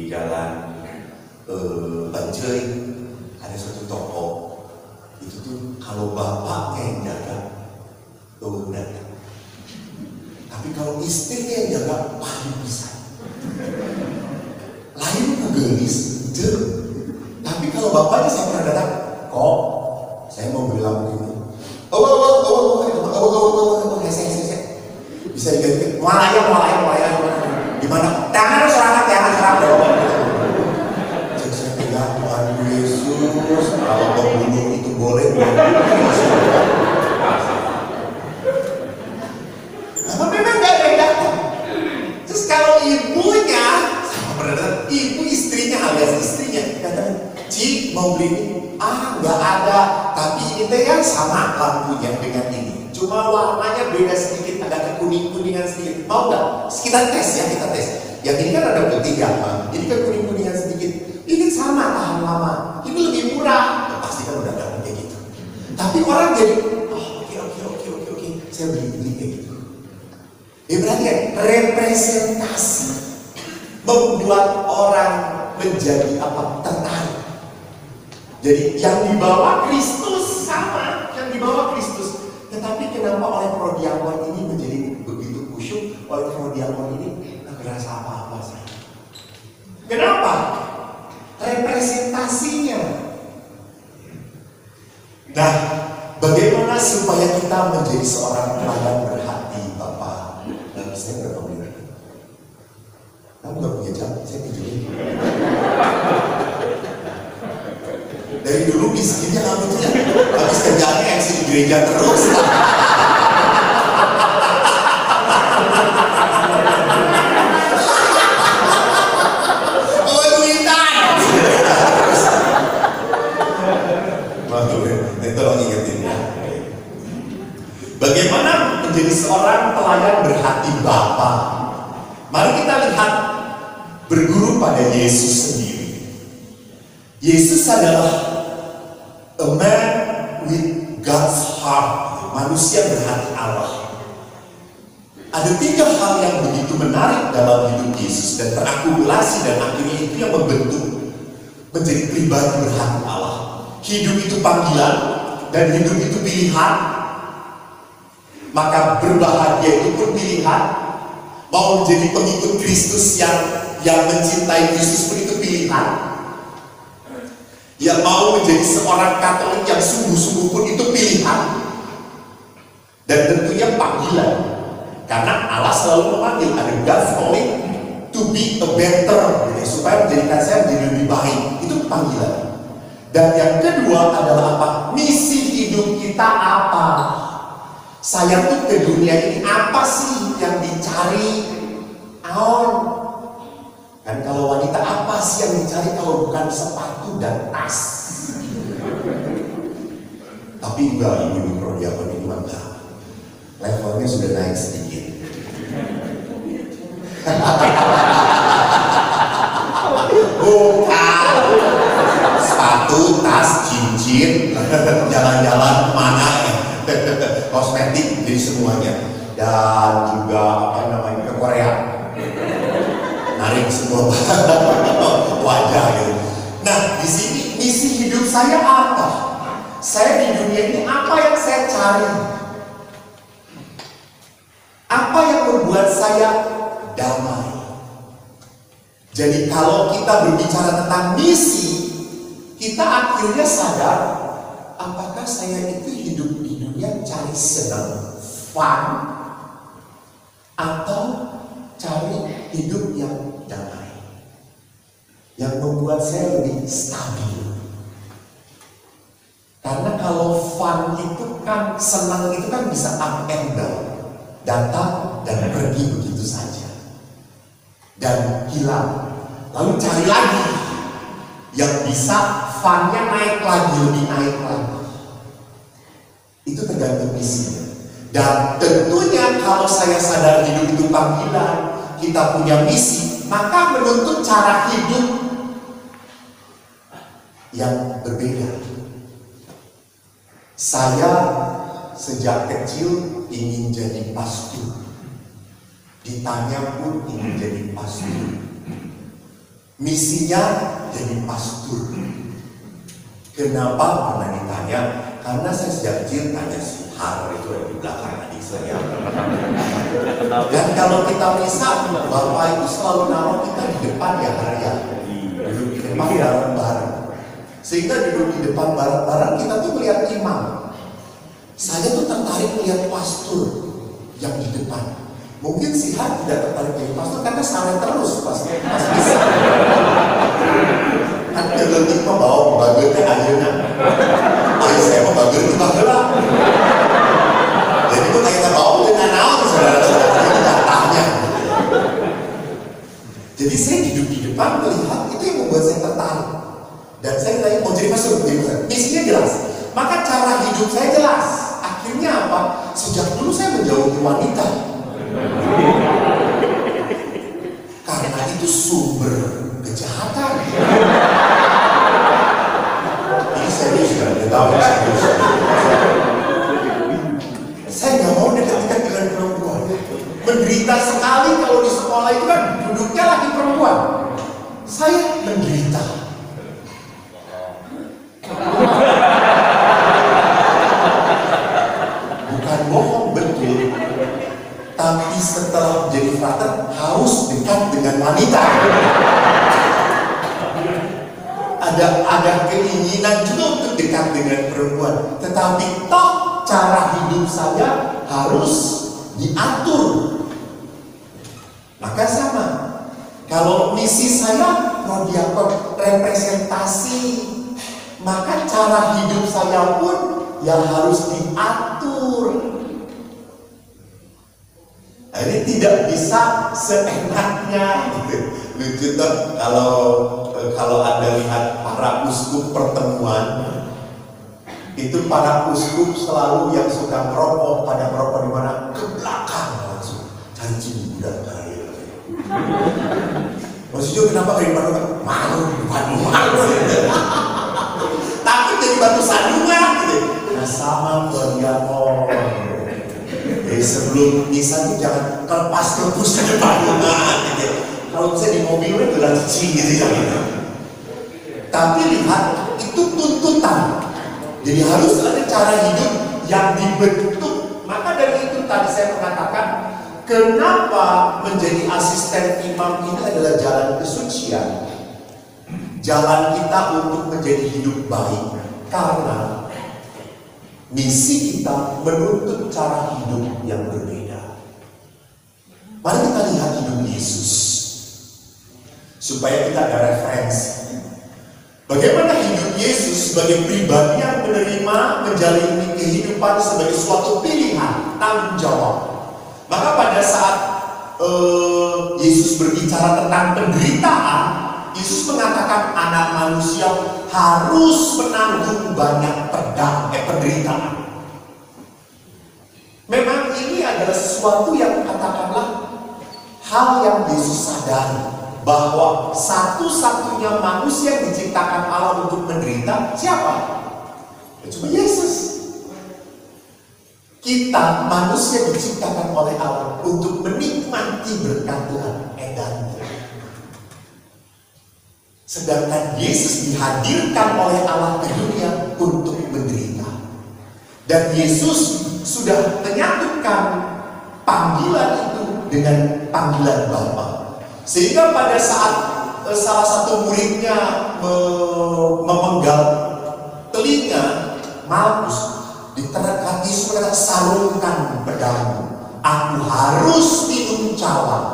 jalan Banjoi, ada suatu toko. Itu tuh kalau bapaknya yang jaga, datang. Tapi kalau istrinya yang jaga, paling bisa. Lain kegelis, tapi kalau bapaknya saya pernah datang, kok saya mau bilang begini, bisa diganti, mualaya, gimana? Jangan serangat. Jadi saya bilang, Tuhan Yesus, kalau pembunuh itu boleh, nah, memang gak ada yang datang. Terus kalau ibunya, sama benar, Ki mau beli ini? Nggak ada. Tapi ini teh ya sama lampunya dengan ini. Cuma warnanya beda sedikit, agak kekuning-kuningan sedikit. Mau nggak? Kita tes ya, kita tes. Yang ini kan ada putih ya, ini kan kuning-kuningan sedikit. Ini sama tahan lama. Ini lebih murah. Ya, pasti kan udah ada kayak gitu. Tapi orang jadi, oke, saya beli kayak gitu. Ya berarti kan representasi membuat orang menjadi apa? Tertarik. Jadi yang dibawa Kristus sama, yang dibawa Kristus. Tetapi kenapa oleh prodiakon ini menjadi begitu khusyuk? Oleh prodiakon ini nggak berasa apa-apa saya. Kenapa? Representasinya. Nah, bagaimana supaya kita menjadi seorang pelayan berhati, Bapak? Dan saya berapa menit? Kamu nggak punya jam? Saya tidurin. Dari dulu miskinnya kamu tuh ya, habis kerjaannya MC di gereja terus. Oh, duitan. Tolong ingetin ya. Bagaimana menjadi seorang pelayan berhati Bapa? Mari kita lihat berguru pada Yesus sendiri. Yesus adalah a man with God's heart, manusia berhati Allah. Ada 3 hal yang begitu menarik dalam hidup Yesus dan terakumulasi dan akhirnya itu yang membentuk menjadi pribadi berhati Allah. Hidup itu panggilan dan hidup itu pilihan. Maka berbahagia itu pun pilihan. Mau menjadi pengikut Kristus yang mencintai Kristus pun itu pilihan. Yang mau menjadi seorang Katolik yang sungguh-sungguh pun itu pilihan. Dan tentunya panggilan. Karena Allah selalu memanggil, ada God's calling to be a better, supaya menjadikan saya menjadi lebih baik. Itu panggilan. Dan yang kedua adalah apa? Misi hidup kita apa? Saya tuh ke dunia ini apa sih yang dicari? Kan kalau wanita apa sih yang dicari kalau bukan sepatu dan tas? Tapi enggak, ibu prodiakon ini enggak. Levelnya sudah naik sedikit. Bukan sepatu, tas, cincin, jalan-jalan kemana ya? Kosmetik jadi semuanya. Dan juga apa namanya ke Korea. Narik semua wajah gitu. Nah, di sini misi hidup saya apa? Saya di dunia ini apa yang saya cari? Apa yang membuat saya damai? Jadi kalau kita berbicara tentang misi, kita akhirnya sadar, apakah saya itu hidup di dunia cari senang, fun, atau cari hidup yang damai, yang membuat saya lebih stabil. Karena kalau fun itu kan, senang itu kan bisa up and down, datang dan pergi begitu saja, dan hilang. Lalu cari lagi yang bisa funnya naik lagi, lebih naik lagi. Itu tergantung misinya. Dan tentunya kalau saya sadar hidup itu panggilan, kita punya misi, maka menuntut cara hidup yang berbeda. Saya sejak kecil ingin jadi pastor. Ditanya pun ingin jadi pastor. Misinya jadi pastor. Kenapa? Pernah ditanya, karena saya sejak kecil tanya si Har itu di belakang adik saya. Dan kalau kita misa, Bapak itu selalu naruh kita di depan ya Har ya. Duduk di depan bareng-bareng. Sehingga duduk di depan bareng-bareng kita tuh melihat imam. Saya tuh tertarik melihat pastor yang di depan. Mungkin si Har tidak tertarik jadi pastor karena salah terus pas bisa. Kan kegetik membawa bagusnya akhirnya. Saya mau bagus itu bagelah. Jadi itu kita bawa dengan naon saudara-saudara ini datangnya. Jadi saya hidup di depan melihat itu yang membuat saya tertarik. Dan saya tanya, mau jadi pastor, misinya jelas. Maka cara hidup saya jelas. Akhirnya apa? Sejak dulu saya menjauhi wanita. Karena itu sumber kejahatan. Ini serius kan? Dia tahu serius. Saya nggak mau dekat-dekat dengan perempuan. Menderita sekali kalau di sekolah itu kan duduknya lagi perempuan. Saya menderita. Bukan bohong, betul. Tapi setelah menjadi frater harus dekat dengan wanita. Ada keinginan juga untuk dekat dengan perempuan. Tetapi toh cara hidup saya harus diatur. Maka sama. Kalau misi saya radiator representasi, maka cara hidup saya pun yang harus diatur. Nah, ini tidak bisa seenaknya gitu. Lucu tuh kalau Anda lihat para uskup pertemuan, itu para uskup selalu yang suka merokok, pada merokok di mana? Ke belakang langsung cari cium budak kali. Maksudnya kenapa kayak depan malu. Takut jadi batu sandungan gitu. Nah sama berdiakon. Jadi sebelum misa itu jangan lepas ke depan gitu. Kalau bisa di mobil itu udah cuci gitu ya. Tapi lihat itu tuntutan. Jadi harus ada cara hidup yang dibentuk. Maka dari itu tadi saya mengatakan, kenapa menjadi asisten imam ini adalah jalan kesucian. Jalan kita untuk menjadi hidup baik. Karena misi kita menuntut cara hidup yang berbeda. Mari kita lihat hidup Yesus, supaya kita ada referensi. Bagaimana hidup Yesus sebagai pribadi yang menerima menjalani kehidupan sebagai suatu pilihan, tanggung jawab. Maka pada saat Yesus berbicara tentang penderitaan, Yesus mengatakan anak manusia harus menanggung banyak penderitaan. Memang ini adalah sesuatu yang katakanlah hal yang Yesus sadari, bahwa satu-satunya manusia yang diciptakan Allah untuk menderita siapa? Cuma Yesus. Kita manusia diciptakan oleh Allah untuk menikmati berkat Tuhan, edarnya. Sedangkan Yesus dihadirkan oleh Allah ke dunia untuk menderita. Dan Yesus sudah menyatukan panggilan itu dengan panggilan Bapa. Sehingga pada saat salah satu muridnya memenggal telinga Malkus, diterangkan Yesus berkata, sarungkan pedangmu, aku harus minum cawan.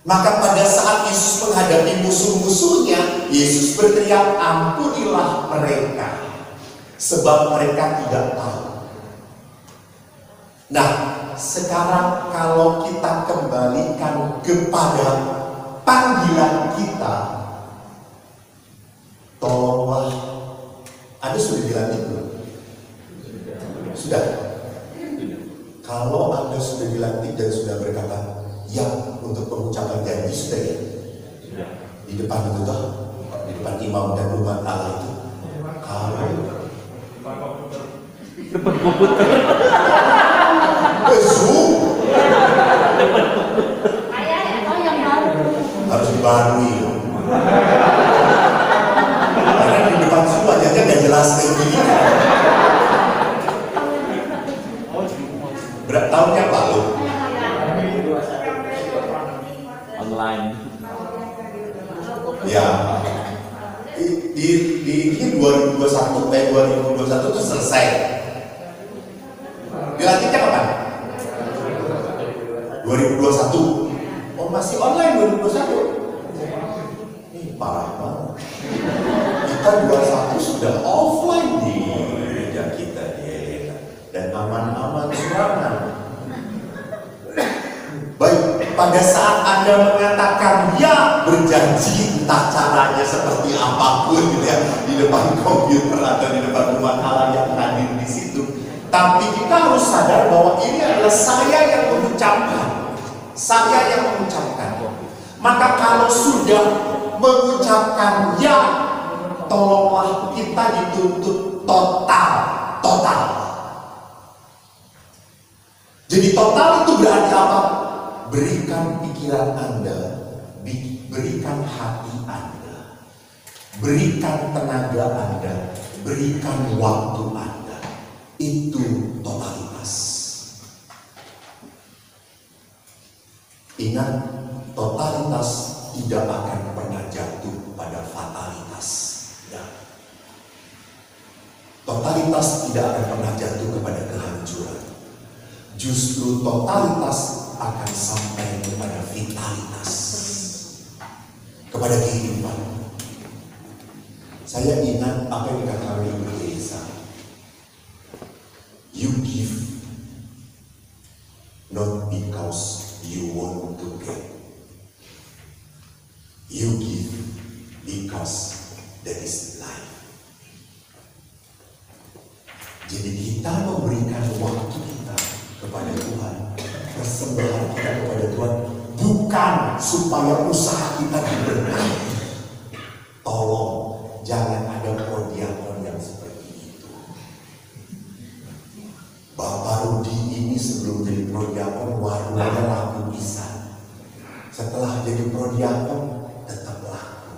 Maka pada saat Yesus menghadapi musuh-musuhnya, Yesus berteriak, ampunilah mereka, sebab mereka tidak tahu. Nah, sekarang kalau kita kembalikan kepada panggilan kita, tolonglah. Anda sudah dilantik belum? Sudah. Kalau Anda sudah dilantik dan sudah berkata ya untuk pengucapan janji, sudah ya? Sudah. Di depan itu toh, di depan imam dan umat Allah itu. Kalau depan komputer. Zoom. Harus dibarui. Karena di depan Zoom wajahnya gak jelas kayak gini. Berapa tahunnya Pak? Online. Ya. Ini 2021 itu selesai. Dilantiknya kapan? 2021. Oh masih online 2021. Ini parah banget. Kita 21 sudah offline di gereja kita di Helena dan aman-aman serangan. Baik, pada saat Anda mengatakan ya, berjanji entah caranya seperti apapun gitu ya, di depan komputer atau di depan rumah Allah yang hadir di situ. Tapi kita harus sadar bahwa ini adalah saya yang mengucapkan. Saya yang mengucapkan. Maka kalau sudah mengucapkan ya, tolonglah kita dituntut total. Jadi total itu berarti apa? Berikan pikiran Anda, berikan hati Anda, berikan tenaga Anda, berikan waktu Anda. Itu totalitas. Ingat, totalitas tidak akan pernah jatuh pada fatalitas. Ya. Totalitas tidak akan pernah jatuh kepada kehancuran. Justru totalitas akan sampai kepada vitalitas, kepada kehidupan. Saya ingat apa yang dikatakan Ibu Elisa. You give not because you want to get. You give because that is life. Jadi kita memberikan waktu kita kepada Tuhan, persembahan kita kepada Tuhan, bukan supaya usaha kita diberkati. Tolong jangan ada prodiakon yang seperti itu. Bapak Rudi ini sebelum jadi prodiakon warnanya laku pisan. Setelah jadi prodiakon tetap laku.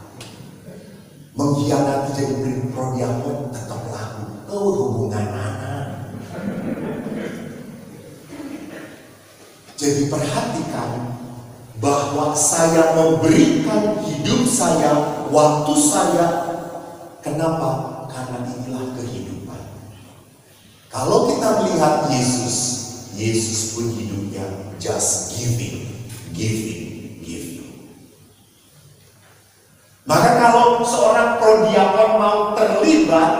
Mengkhianati jadi prodiakon tetap laku. Hubungan anak. Jadi perhatikan bahwa saya memberikan hidup saya, waktu saya. Kenapa? Karena inilah kehidupan. Kalau kita melihat Yesus, Yesus pun hidupnya just giving. Maka kalau seorang prodiakon mau terlibat,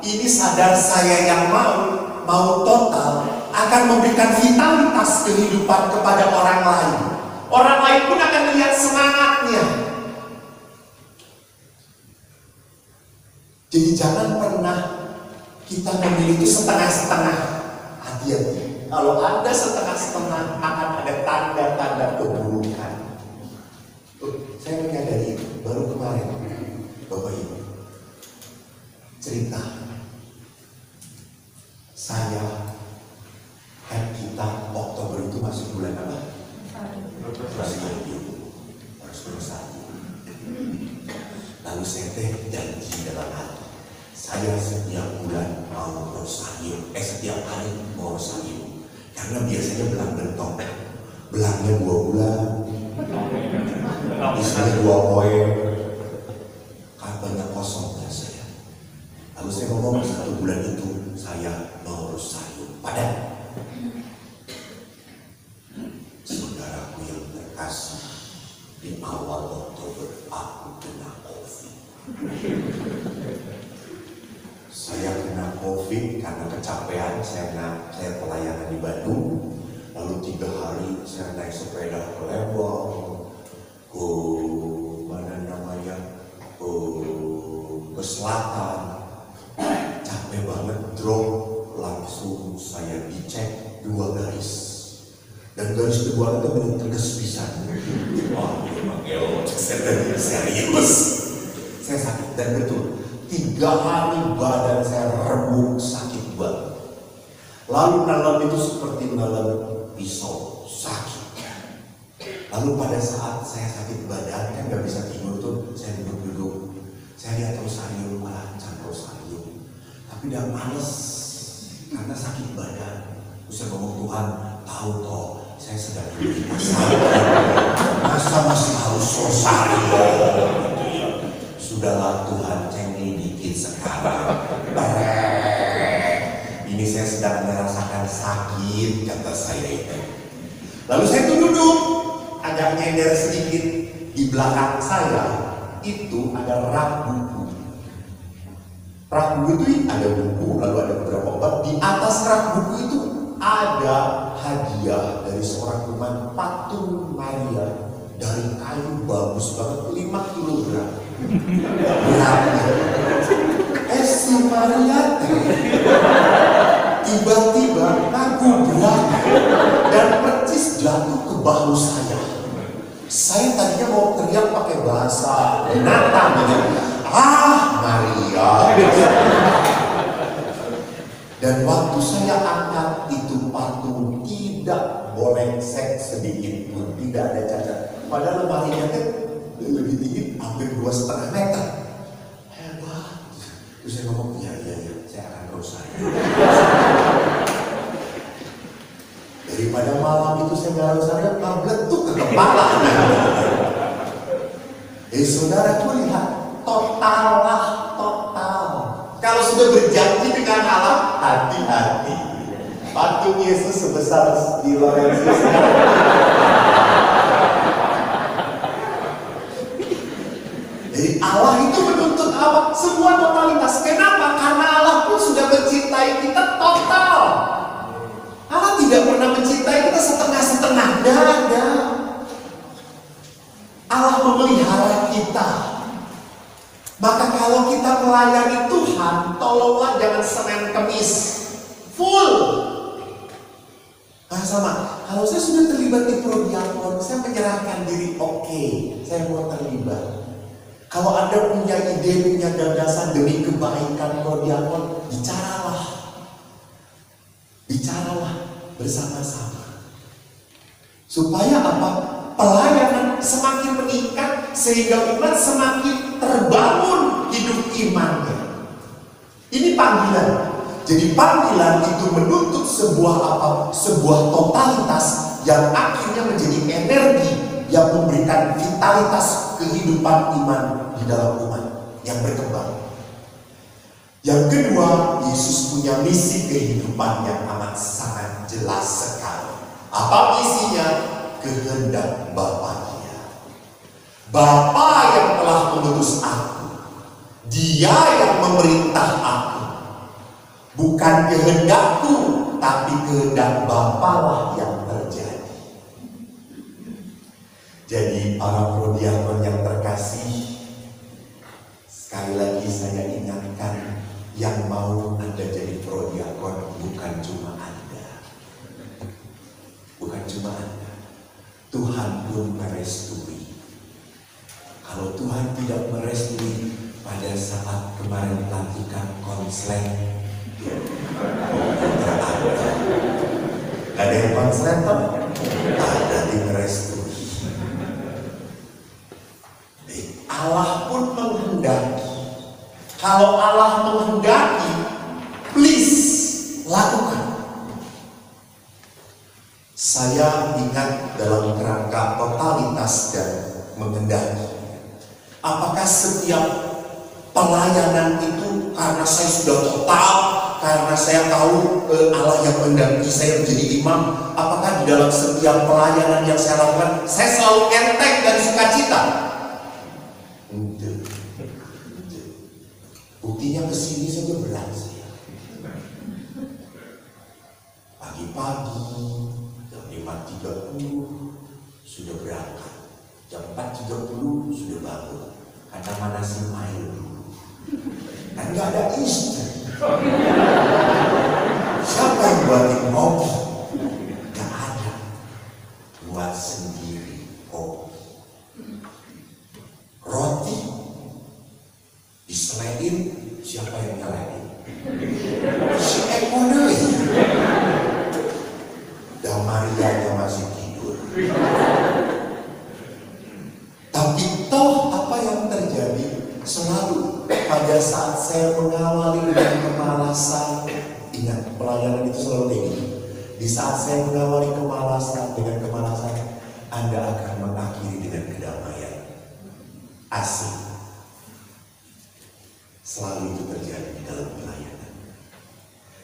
ini sadar saya yang mau total, akan memberikan vitalitas kehidupan kepada orang lain. Orang lain pun akan melihat semangatnya. Jadi jangan pernah kita memilih itu setengah-setengah. Hati-hati. Kalau Anda setengah-setengah akan ada tanda-tanda keburukan. Saya menyadari baru kemarin, Bapak Ibu, cerita saya kita Oktober itu masih bulan apa? Harus berusaha. Lalu saya janji dalam hati, saya setiap bulan mau rosarium, setiap hari mau rosarium. Karena biasanya belang bentok, belangnya 2 bulan, isinya 2 poin, katanya kosongnya saya. Lalu saya ngomong 1 bulan itu saya mau rosarium. Padahal saudaraku yang terkasih, di awal Oktober aku kena COVID. Saya kena COVID karena kecapean. Saya pelayanan di Bandung. Lalu 3 hari saya naik sepeda ke Lembang, ke ke selatan. Capek banget, drop. Langsung saya dicek 2 garis. Dan garis kedua itu benar tegas pisan. Wah, memang serius. Saya sakit dan betul. 3 hari badan saya remuk, sakit banget. Lalu nalam itu seperti nalam pisau, sakit. Lalu pada saat saya sakit badan, kan gak bisa tidur tuh, saya duduk-duduk. Saya lihat rosarium, lancar rosarium. Tapi udah males, karena sakit badan. Terus saya ngomong, Tuhan, tahu toh, saya sedang di masa masih harus rosarium. Sudahlah Tuhan, cengli dikit sekarang. Ini saya sedang merasakan sakit, kata saya itu. Lalu saya tuh duduk, agak nyender sedikit. Di belakang saya itu ada rak buku. Rak buku itu ada buku, lalu ada beberapa obat. Di atas rak buku itu ada hadiah dari seorang teman, patung Maria dari kayu bagus banget, 5 kilogram. beratnya. Si Maria tiba-tiba aku berat dan percis jatuh ke bahu saya. Saya tadinya mau teriak pakai bahasa namanya, Maria. Dan waktu saya angkat itu patung tidak bolengsek sedikit pun, tidak ada cacat. Padahal lemarinya kan lebih tinggi, hampir 2,5 meter. Hebat. Terus saya ngomong, iya, saya akan berusaha. Daripada malam itu saya nggak harus ada meletup ke kepala. Saudaraku lihat, total. Kalau sudah berjanji dengan Allah, hati-hati. Patung Yesus sebesar di Lorenzius. Jadi Allah itu menuntut apa? Semua totalitas. Kenapa? Karena Allah pun sudah mencintai kita total. Allah tidak pernah mencintai kita setengah-setengah. Ada. Allah memelihara kita. Maka kalau kita melayani Tuhan, tolonglah jangan Senin Kemis. Full. Sama. Kalau saya sudah terlibat di prodiakon, saya menyerahkan diri. Oke, saya mau terlibat. Kalau Anda punya ide, punya gagasan demi kebaikan prodiakon, bicaralah bersama-sama. Supaya apa? Pelayanan semakin meningkat sehingga umat semakin terbangun hidup imannya. Ini panggilan. Jadi panggilan itu menuntut sebuah totalitas yang akhirnya menjadi energi yang memberikan vitalitas kehidupan iman di dalam umat yang berkembang. Yang kedua, Yesus punya misi kehidupan yang amat sangat jelas sekali. Apa misinya? Kehendak Bapa-Nya. Bapa yang telah mengutus aku, Dia yang memerintah aku. Bukan kehendakku, tapi kehendak Bapa lah yang terjadi. Jadi para prodiakon yang terkasih, sekali lagi saya ingatkan, yang mau Anda jadi prodiakon bukan cuma Anda. Bukan cuma Anda. Tuhan pun merestui. Kalau Tuhan tidak merestui pada saat kemarin pelantikan konslet, gak ada yang konslet toh? Ada di merestui. Allah pun menghendaki. Kalau Allah menghendaki, please lakukan. Saya ingat dalam kerangka totalitas dan menghendaki. Apakah setiap pelayanan itu karena saya sudah total, karena saya tahu Allah yang menghendaki saya menjadi imam, apakah di dalam setiap pelayanan yang saya lakukan saya selalu enteng dan sukacita? Buktinya kesini saja berat saya. Pagi-pagi jam 5.30 sudah berangkat, jam 4.30 sudah bangun. Kata mana si main dulu. Kan gak ada istri. Siapa yang buatin kopi? Gak ada. Buat sendiri kopi. Roti diselain, siapa yang nyalain? Si ekonomi. Dan Marianya masih tidur. Tapi toh apa yang terjadi selalu pada saat saya mengawali dengan kemalasan. Ingat, pelayanan itu selalu begini. Di saat saya mengawali dengan kemalasan, Anda akan mengakhiri dengan kedamaian. Asik. Selalu itu terjadi di dalam pelayanan.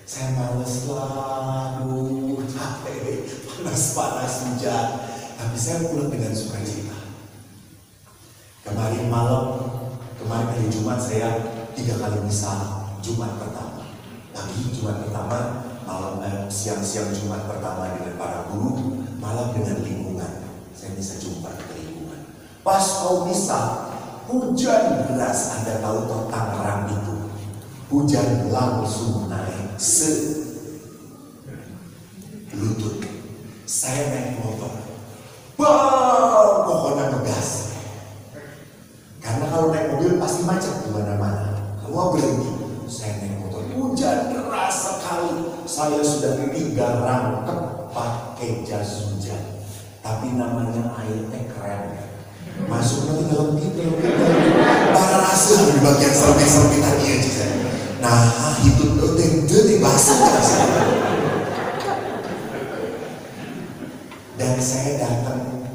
Saya malas lalu capek, panas-panas hujan, tapi saya pulang dengan sukacita. Kemarin hari Jumat saya 3 kali misa. Jumat pertama, pagi Jumat pertama, malam siang-siang Jumat pertama dengan para guru, malam dengan lingkungan. Saya bisa jumpa ke lingkungan. Pas mau misa, Hujan deras, Anda tahu tentang Tangerang itu. Hujan langsung naik lutut. Saya naik motor, pokoknya ngegas. Karena kalau naik mobil pasti macet di mana-mana. Semua berhenti. Saya naik motor, hujan deras sekali. Saya sudah 3 rangkep pakai jas hujan. Tapi namanya air teh keren. Masuknya ke dalam titel, para rasa di bagian sempit-sempitannya aja. Nah, itu tuh basah rasanya. Dan saya datang,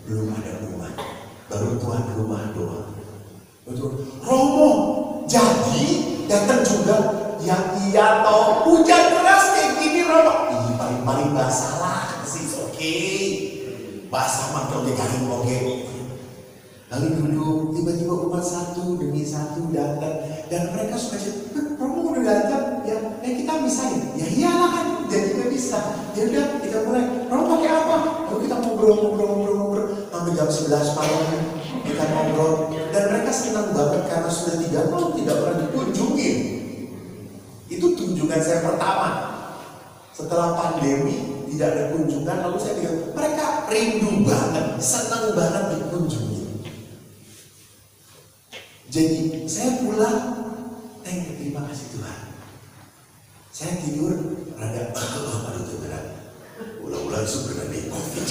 belum ada rumah, baru tuan rumah doang. Betul, Romo, jadi datang juga. Ya iya toh, hujan deras kayak gini Romo. Ih, paling basah lah, sih oke. Basah mah kalau dikaring oke. Lalu duduk, tiba-tiba umat satu demi satu datang. Dan mereka suka cerita, Romo udah datang, ya kita bisa ya iyalah kan, jadi kita bisa. Ya udah, kita mulai. Romo pakai apa? Lalu kita ngobrol. Sampai jam 11 malam, kita ngobrol. Dan mereka senang banget karena sudah 3 tahun tidak pernah dikunjungin. Itu kunjungan saya pertama. Setelah pandemi, tidak ada kunjungan, lalu saya bilang, mereka rindu banget, senang banget dikunjungi. Jadi saya pulang, terima kasih Tuhan. Saya tidur, rada aduh tuh berat. Ulang-ulang sudah ada COVID.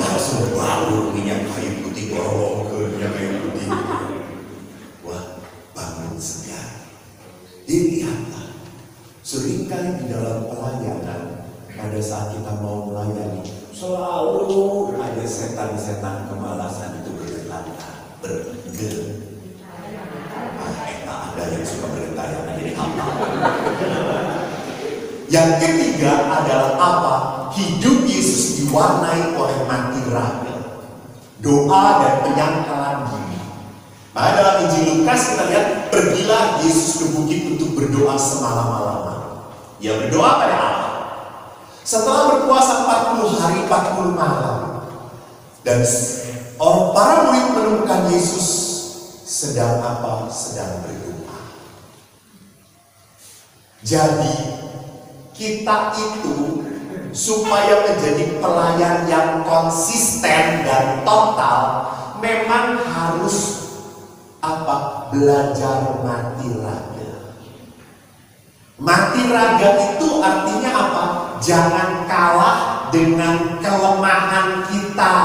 Langsung bangun minyak kayu putih, borong ke minyak kayu putih. Wah, bangun segar. Dilihatlah, seringkali di dalam pelayanan, pada saat kita mau melayani, selalu ada setan-setan kemalasan itu bergel. Ada yang suka bergentayangan jadi apa? Yang ketiga adalah apa? Hidup Yesus diwarnai oleh mati raga, doa dan penyangkalan diri. Nah, dalam Injil Lukas kita lihat, pergilah Yesus ke bukit untuk berdoa semalam-malaman. Ia berdoa pada Allah. Setelah berpuasa 40 hari 40 malam, dan para murid menemukan Yesus sedang apa? Sedang berdoa. Jadi kita itu supaya menjadi pelayan yang konsisten dan total, memang harus apa? Belajar mati raga. Mati raga itu artinya apa? Jangan kalah dengan kelemahan kita.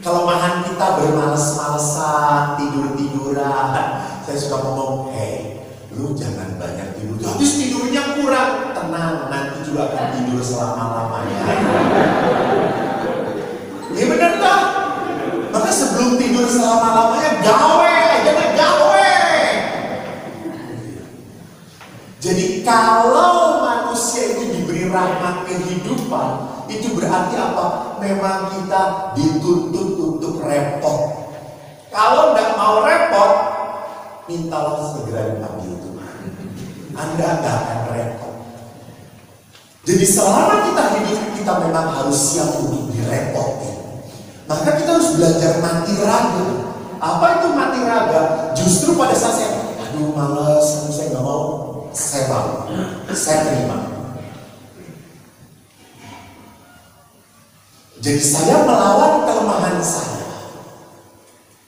Kelemahan kita bermalas-malasan, tidur-tiduran. Saya suka ngomong, lu jangan banyak tidur, habis tidurnya kurang. Tenang, nanti juga akan tidur selama-lamanya. Ya benar tak? Maka sebelum tidur selama-lamanya, jangan gawe. Jadi kalau manusia itu diberi rahmat kehidupan, itu berarti apa? Memang kita dituntut untuk repot. Kalau nggak mau repot, mintalah segera dipanggil Tuhan. Anda nggak akan repot. Jadi selama kita hidup, kita memang harus siap untuk direpotin. Maka kita harus belajar mati raga. Apa itu mati raga? Justru pada saat saya, aduh males, saya nggak mau, saya mau, saya terima. Jadi saya melawan kelemahan saya.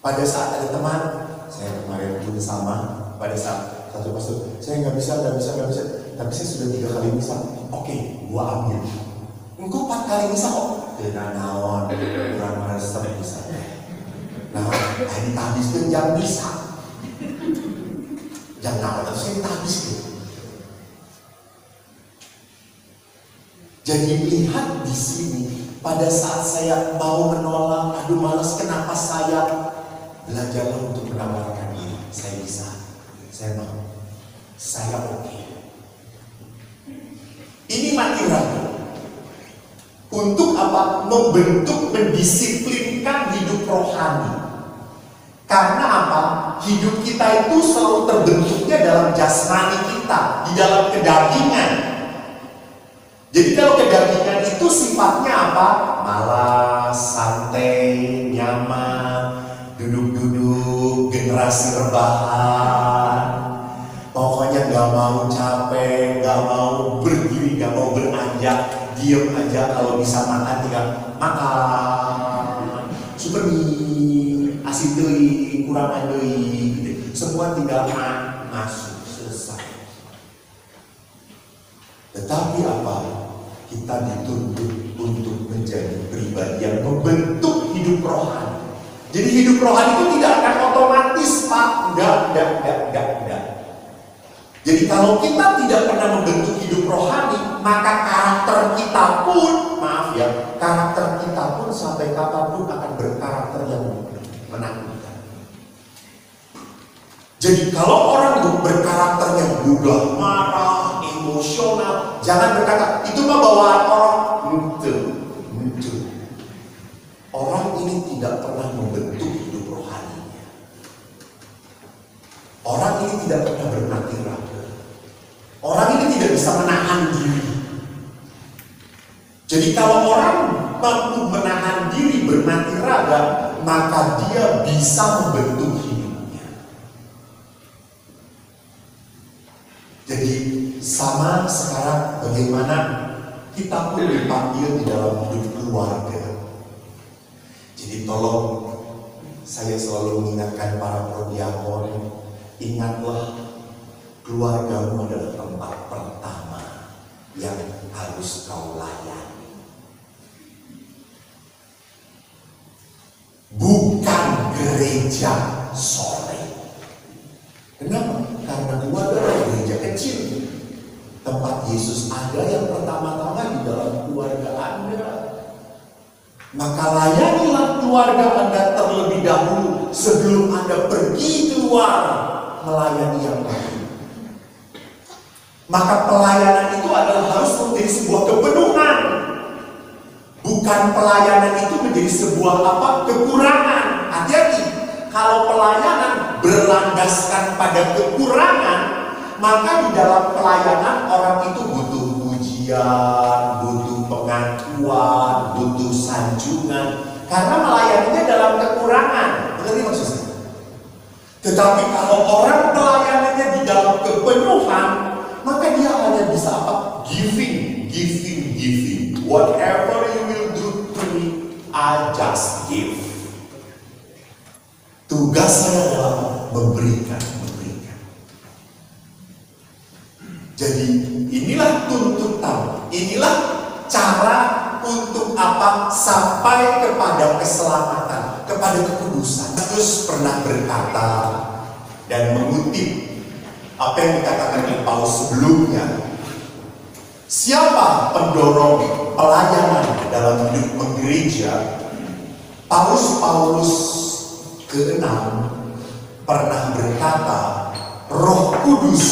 Pada saat ada teman, saya kemarin pun sama, pada saat satu pastor, saya nggak bisa, tapi saya sudah 3 kali misal. Oke, gua ambil. Engkau 4 kali misal kok. Dengan naon, kurang resep bisa. Nah, hari habis kan jam bisa. Jam naon, terus saya habis gitu. Jadi lihat di sini, pada saat saya mau menolak, aduh malas, kenapa saya? Belajarlah untuk menawarkan diri. Saya bisa, saya mau, saya oke. Ini mati raga. Untuk apa? Membentuk, mendisiplinkan hidup rohani. Karena apa? Hidup kita itu selalu terbentuknya dalam jasmani kita, di dalam kedagingan. Jadi kalau kedagingan itu sifatnya apa? Malas, santai, nyaman, generasi rebahan, pokoknya gak mau capek, gak mau berdiri, gak mau beranjak, diem aja, kalau bisa makan tinggal makan, super mie, asin deui, kurang deui, gitu. Semua tinggal masuk, selesai. Tetapi apa? Kita dituntut untuk menjadi pribadi yang membentuk hidup rohani. Jadi hidup rohani itu tidak akan otomatis, Pak. Enggak. Jadi kalau kita tidak pernah membentuk hidup rohani, maka karakter kita pun, maaf ya, karakter kita pun sampai kapanpun akan berkarakter yang menakutkan. Jadi kalau orang berkarakter yang mudah marah, emosional, jangan berkata itu mah bawaan orang. Muncul. Orang ini tidak pernah membentuk hidup rohaninya. Orang ini tidak pernah berhati-hati. Orang ini tidak bisa menahan diri. Jadi kalau orang mampu menahan diri, bermati raga, maka dia bisa membentuk hidupnya. Jadi sama sekarang bagaimana kita pun dipanggil di dalam hidup keluarga. Jadi tolong saya selalu mengingatkan para prodiakon, ingatlah keluargamu adalah tempat pertama yang harus kau layani. Bukan gereja sore. Kenapa? Karena keluarga adalah gereja kecil. Tempat Yesus ada yang pertama-tama di dalam keluarga Anda. Maka layanilah keluarga Anda terlebih dahulu sebelum Anda pergi keluar melayani yang lain. Maka pelayanan itu adalah harus menjadi sebuah kepenuhan. Bukan pelayanan itu menjadi sebuah kekurangan. Hati-hati. Kalau pelayanan berlandaskan pada kekurangan, maka di dalam pelayanan orang itu butuh pujian, butuh pengakuan, butuh sanjungan. Karena melayaninya dalam kekurangan. Ngerti maksud saya? Tetapi kalau orang pelayanannya di dalam kepenuhan, maka dia hanya bisa Giving. Whatever you will do to me, I just give. Tugas saya adalah memberikan. Jadi inilah tuntutan, inilah cara untuk sampai kepada keselamatan, kepada kekudusan. Yesus pernah berkata dan mengutip apa yang dikatakan oleh Paulus sebelumnya. Siapa pendorong pelayanan dalam hidup gereja? Paulus ke-6 pernah berkata, Roh Kudus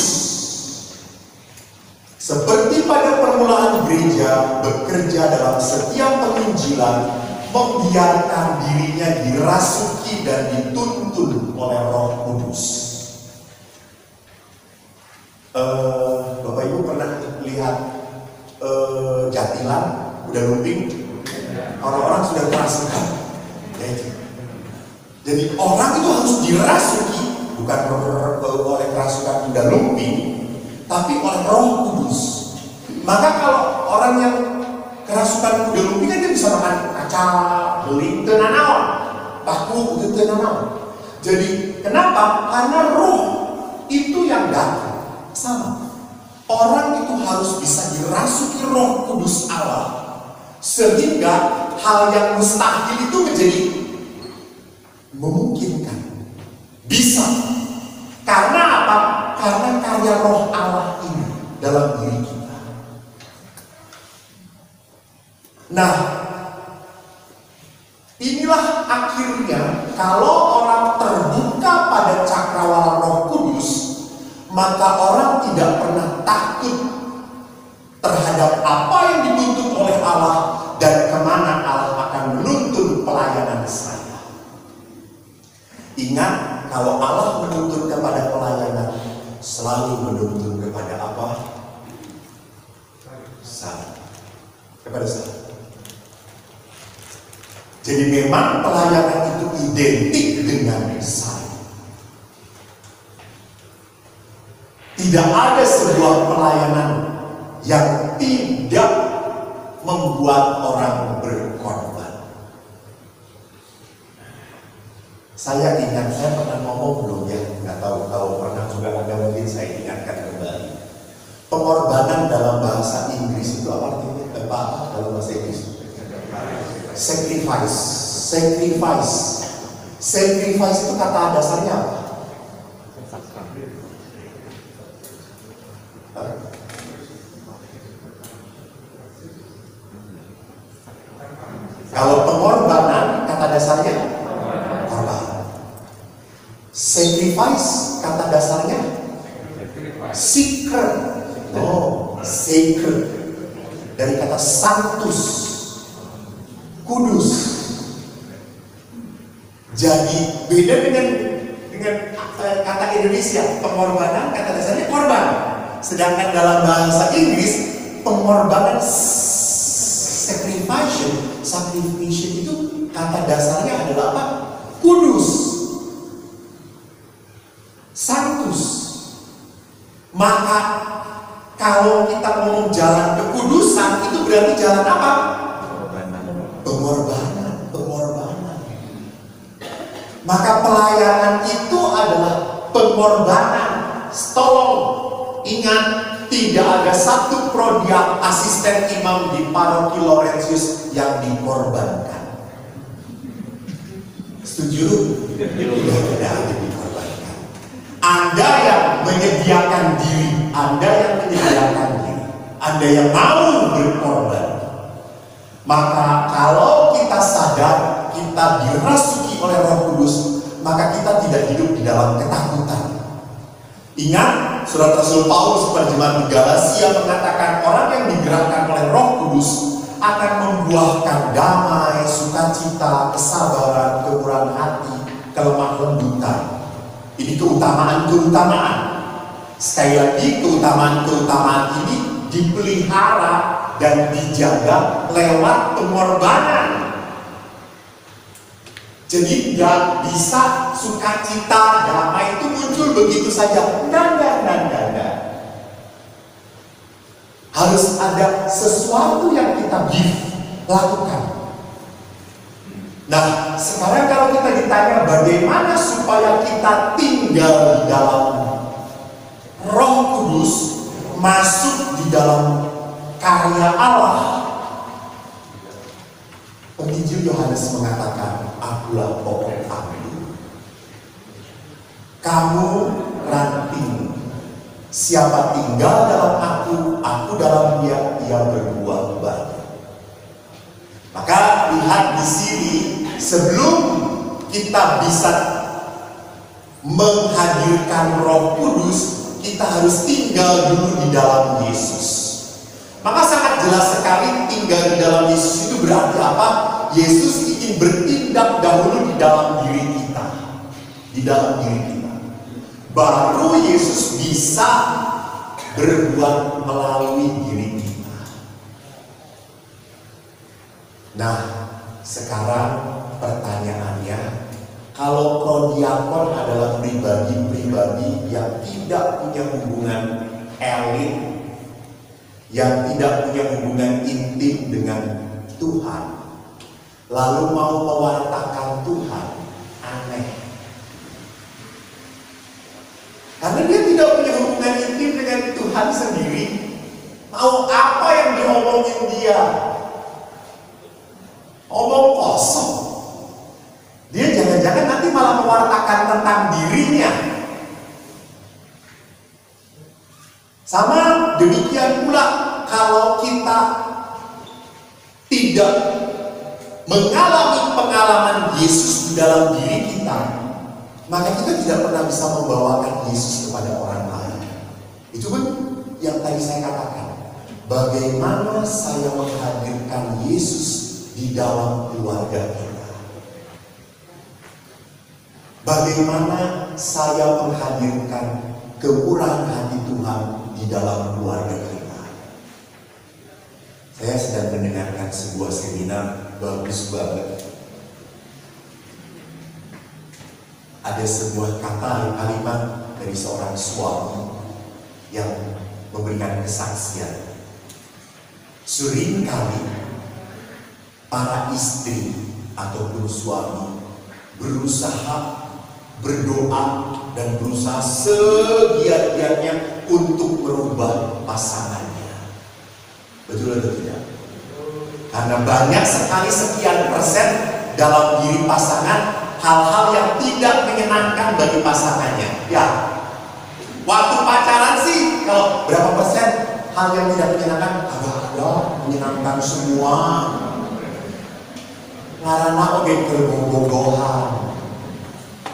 seperti pada permulaan gereja bekerja dalam setiap penginjilan, membiarkan dirinya dirasuki dan dituntun oleh Roh Kudus. Bapak Ibu pernah lihat Jatilan, udah lumping, orang-orang sudah kerasukan. Jadi orang itu harus dirasuki, bukan oleh kerasukan udah lumping, tapi oleh Roh Kudus. Maka kalau orang yang kerasukan udah lumping kan dia bisa makan kacang, beli tenanawan, baku itu tenanawan. Jadi kenapa? Karena Roh itu yang datang. Sama. Orang itu harus bisa dirasuki Roh Kudus Allah, sehingga hal yang mustahil itu menjadi memungkinkan. Bisa. Karena apa? Karena karya Roh Allah ini dalam diri kita. Nah, inilah akhirnya kalau orang terbuka pada cakrawala Roh Kudus, maka orang tidak pernah takut terhadap apa yang dituntut oleh Allah dan kemana Allah akan menuntun pelayanan saya. Ingat, kalau Allah menuntun kepada pelayanan, selalu menuntun kepada apa? Saya. Kepada saya. Jadi memang pelayanan itu identik dengan saya. Tidak ada sebuah pelayanan yang tidak membuat orang berkorban. Saya ingat, saya pernah ngomong belum ya, nggak tahu kalau pernah juga ada, mungkin saya ingatkan kembali. Pengorbanan dalam bahasa Inggris itu apa artinya? Apa dalam bahasa Inggris? Sacrifice. Sacrifice. Sacrifice itu kata dasarnya apa? Kalau pengorbanan kata dasarnya korban. Sacrifice kata dasarnya sacred. Oh, sacred. Dari kata sanctus, kudus. Jadi beda dengan kata Indonesia. Pengorbanan kata dasarnya korban. Sedangkan dalam bahasa Inggris pengorbanan sacrifice itu kata dasarnya adalah apa? Kudus, sanctus. Maka kalau kita ngomong jalan kekudusan, itu berarti jalan apa? Pengorbanan. Maka pelayanan itu adalah pengorbanan. Tolong ingat, tidak ada satu prodiak asisten imam di paroki Laurentius yang dikorbankan. Setuju? Tidak ada dikorbankan. Anda yang menyediakan diri, Anda yang mau berkorban. Maka kalau kita sadar kita dirasuki oleh Roh Kudus, maka kita tidak hidup di dalam ketakutan. Ingat, surat Rasul Paulus terjemahan di Galatia mengatakan orang yang digerakkan oleh Roh Kudus akan membuahkan damai, sukacita, kesabaran, kemurahan hati, kelemah lembutan. Ini keutamaan. Sekali lagi, keutamaan ini dipelihara dan dijaga lewat pengorbanan. Jadi nggak bisa sukacita, damai itu muncul begitu saja. Enggak. Harus ada sesuatu yang kita lakukan. Nah, sekarang kalau kita ditanya bagaimana supaya kita tinggal di dalam Roh Kudus, masuk di dalam karya Allah. Penginjil Yohanes mengatakan, akulah pokok anggur, kamu ranting. Siapa tinggal dalam aku dalam dia, ia berbuah banyak. Maka lihat di sini, sebelum kita bisa menghadirkan Roh Kudus, kita harus tinggal dulu di dalam Yesus. Maka sangat jelas sekali tinggal di dalam Yesus itu berarti apa? Yesus ingin bertindak dahulu di dalam diri kita. Di dalam diri kita. Baru Yesus bisa berbuat melalui diri kita. Nah, sekarang pertanyaannya, kalau prodiakon adalah pribadi-pribadi yang tidak punya hubungan elit, yang tidak punya hubungan intim dengan Tuhan, lalu mau mewartakan Tuhan, aneh. Karena dia tidak punya hubungan intim dengan Tuhan sendiri. Mau apa yang diomongin dia? Omong kosong. Dia jangan-jangan nanti malah mewartakan tentang dirinya. Sama demikian pula kalau kita tidak mengalami pengalaman Yesus di dalam diri kita, maka kita tidak pernah bisa membawakan Yesus kepada orang lain. Itu kan yang tadi saya katakan. Bagaimana saya menghadirkan Yesus di dalam keluarga kita? Bagaimana saya menghadirkan kemurahan hati Tuhan di dalam keluarga kita? Saya sedang mendengarkan sebuah seminar bagus banget. Ada sebuah kalimat dari seorang suami yang memberikan kesaksian. Seringkali para istri ataupun suami berusaha, berdoa, dan berusaha segiat-giatnya untuk merubah pasangannya. Betul atau tidak? Karena banyak sekali sekian persen dalam diri pasangan hal-hal yang tidak menyenangkan bagi pasangannya. Ya, waktu pacaran sih kalau berapa persen hal yang tidak menyenangkan, agak ada menyenangkan semua. Ngarana oke kebobogohan,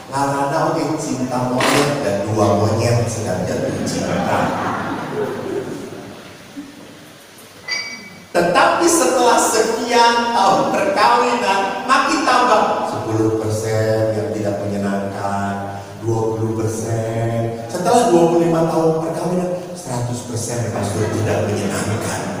ngarana oke cinta monyet dan dua monyet sedang jatuh cinta. Tetapi setelah sekian tahun perkawinan, makin tambah 10% yang tidak menyenangkan, 20%. Setelah 25 tahun perkawinan, 100% yang sudah tidak menyenangkan.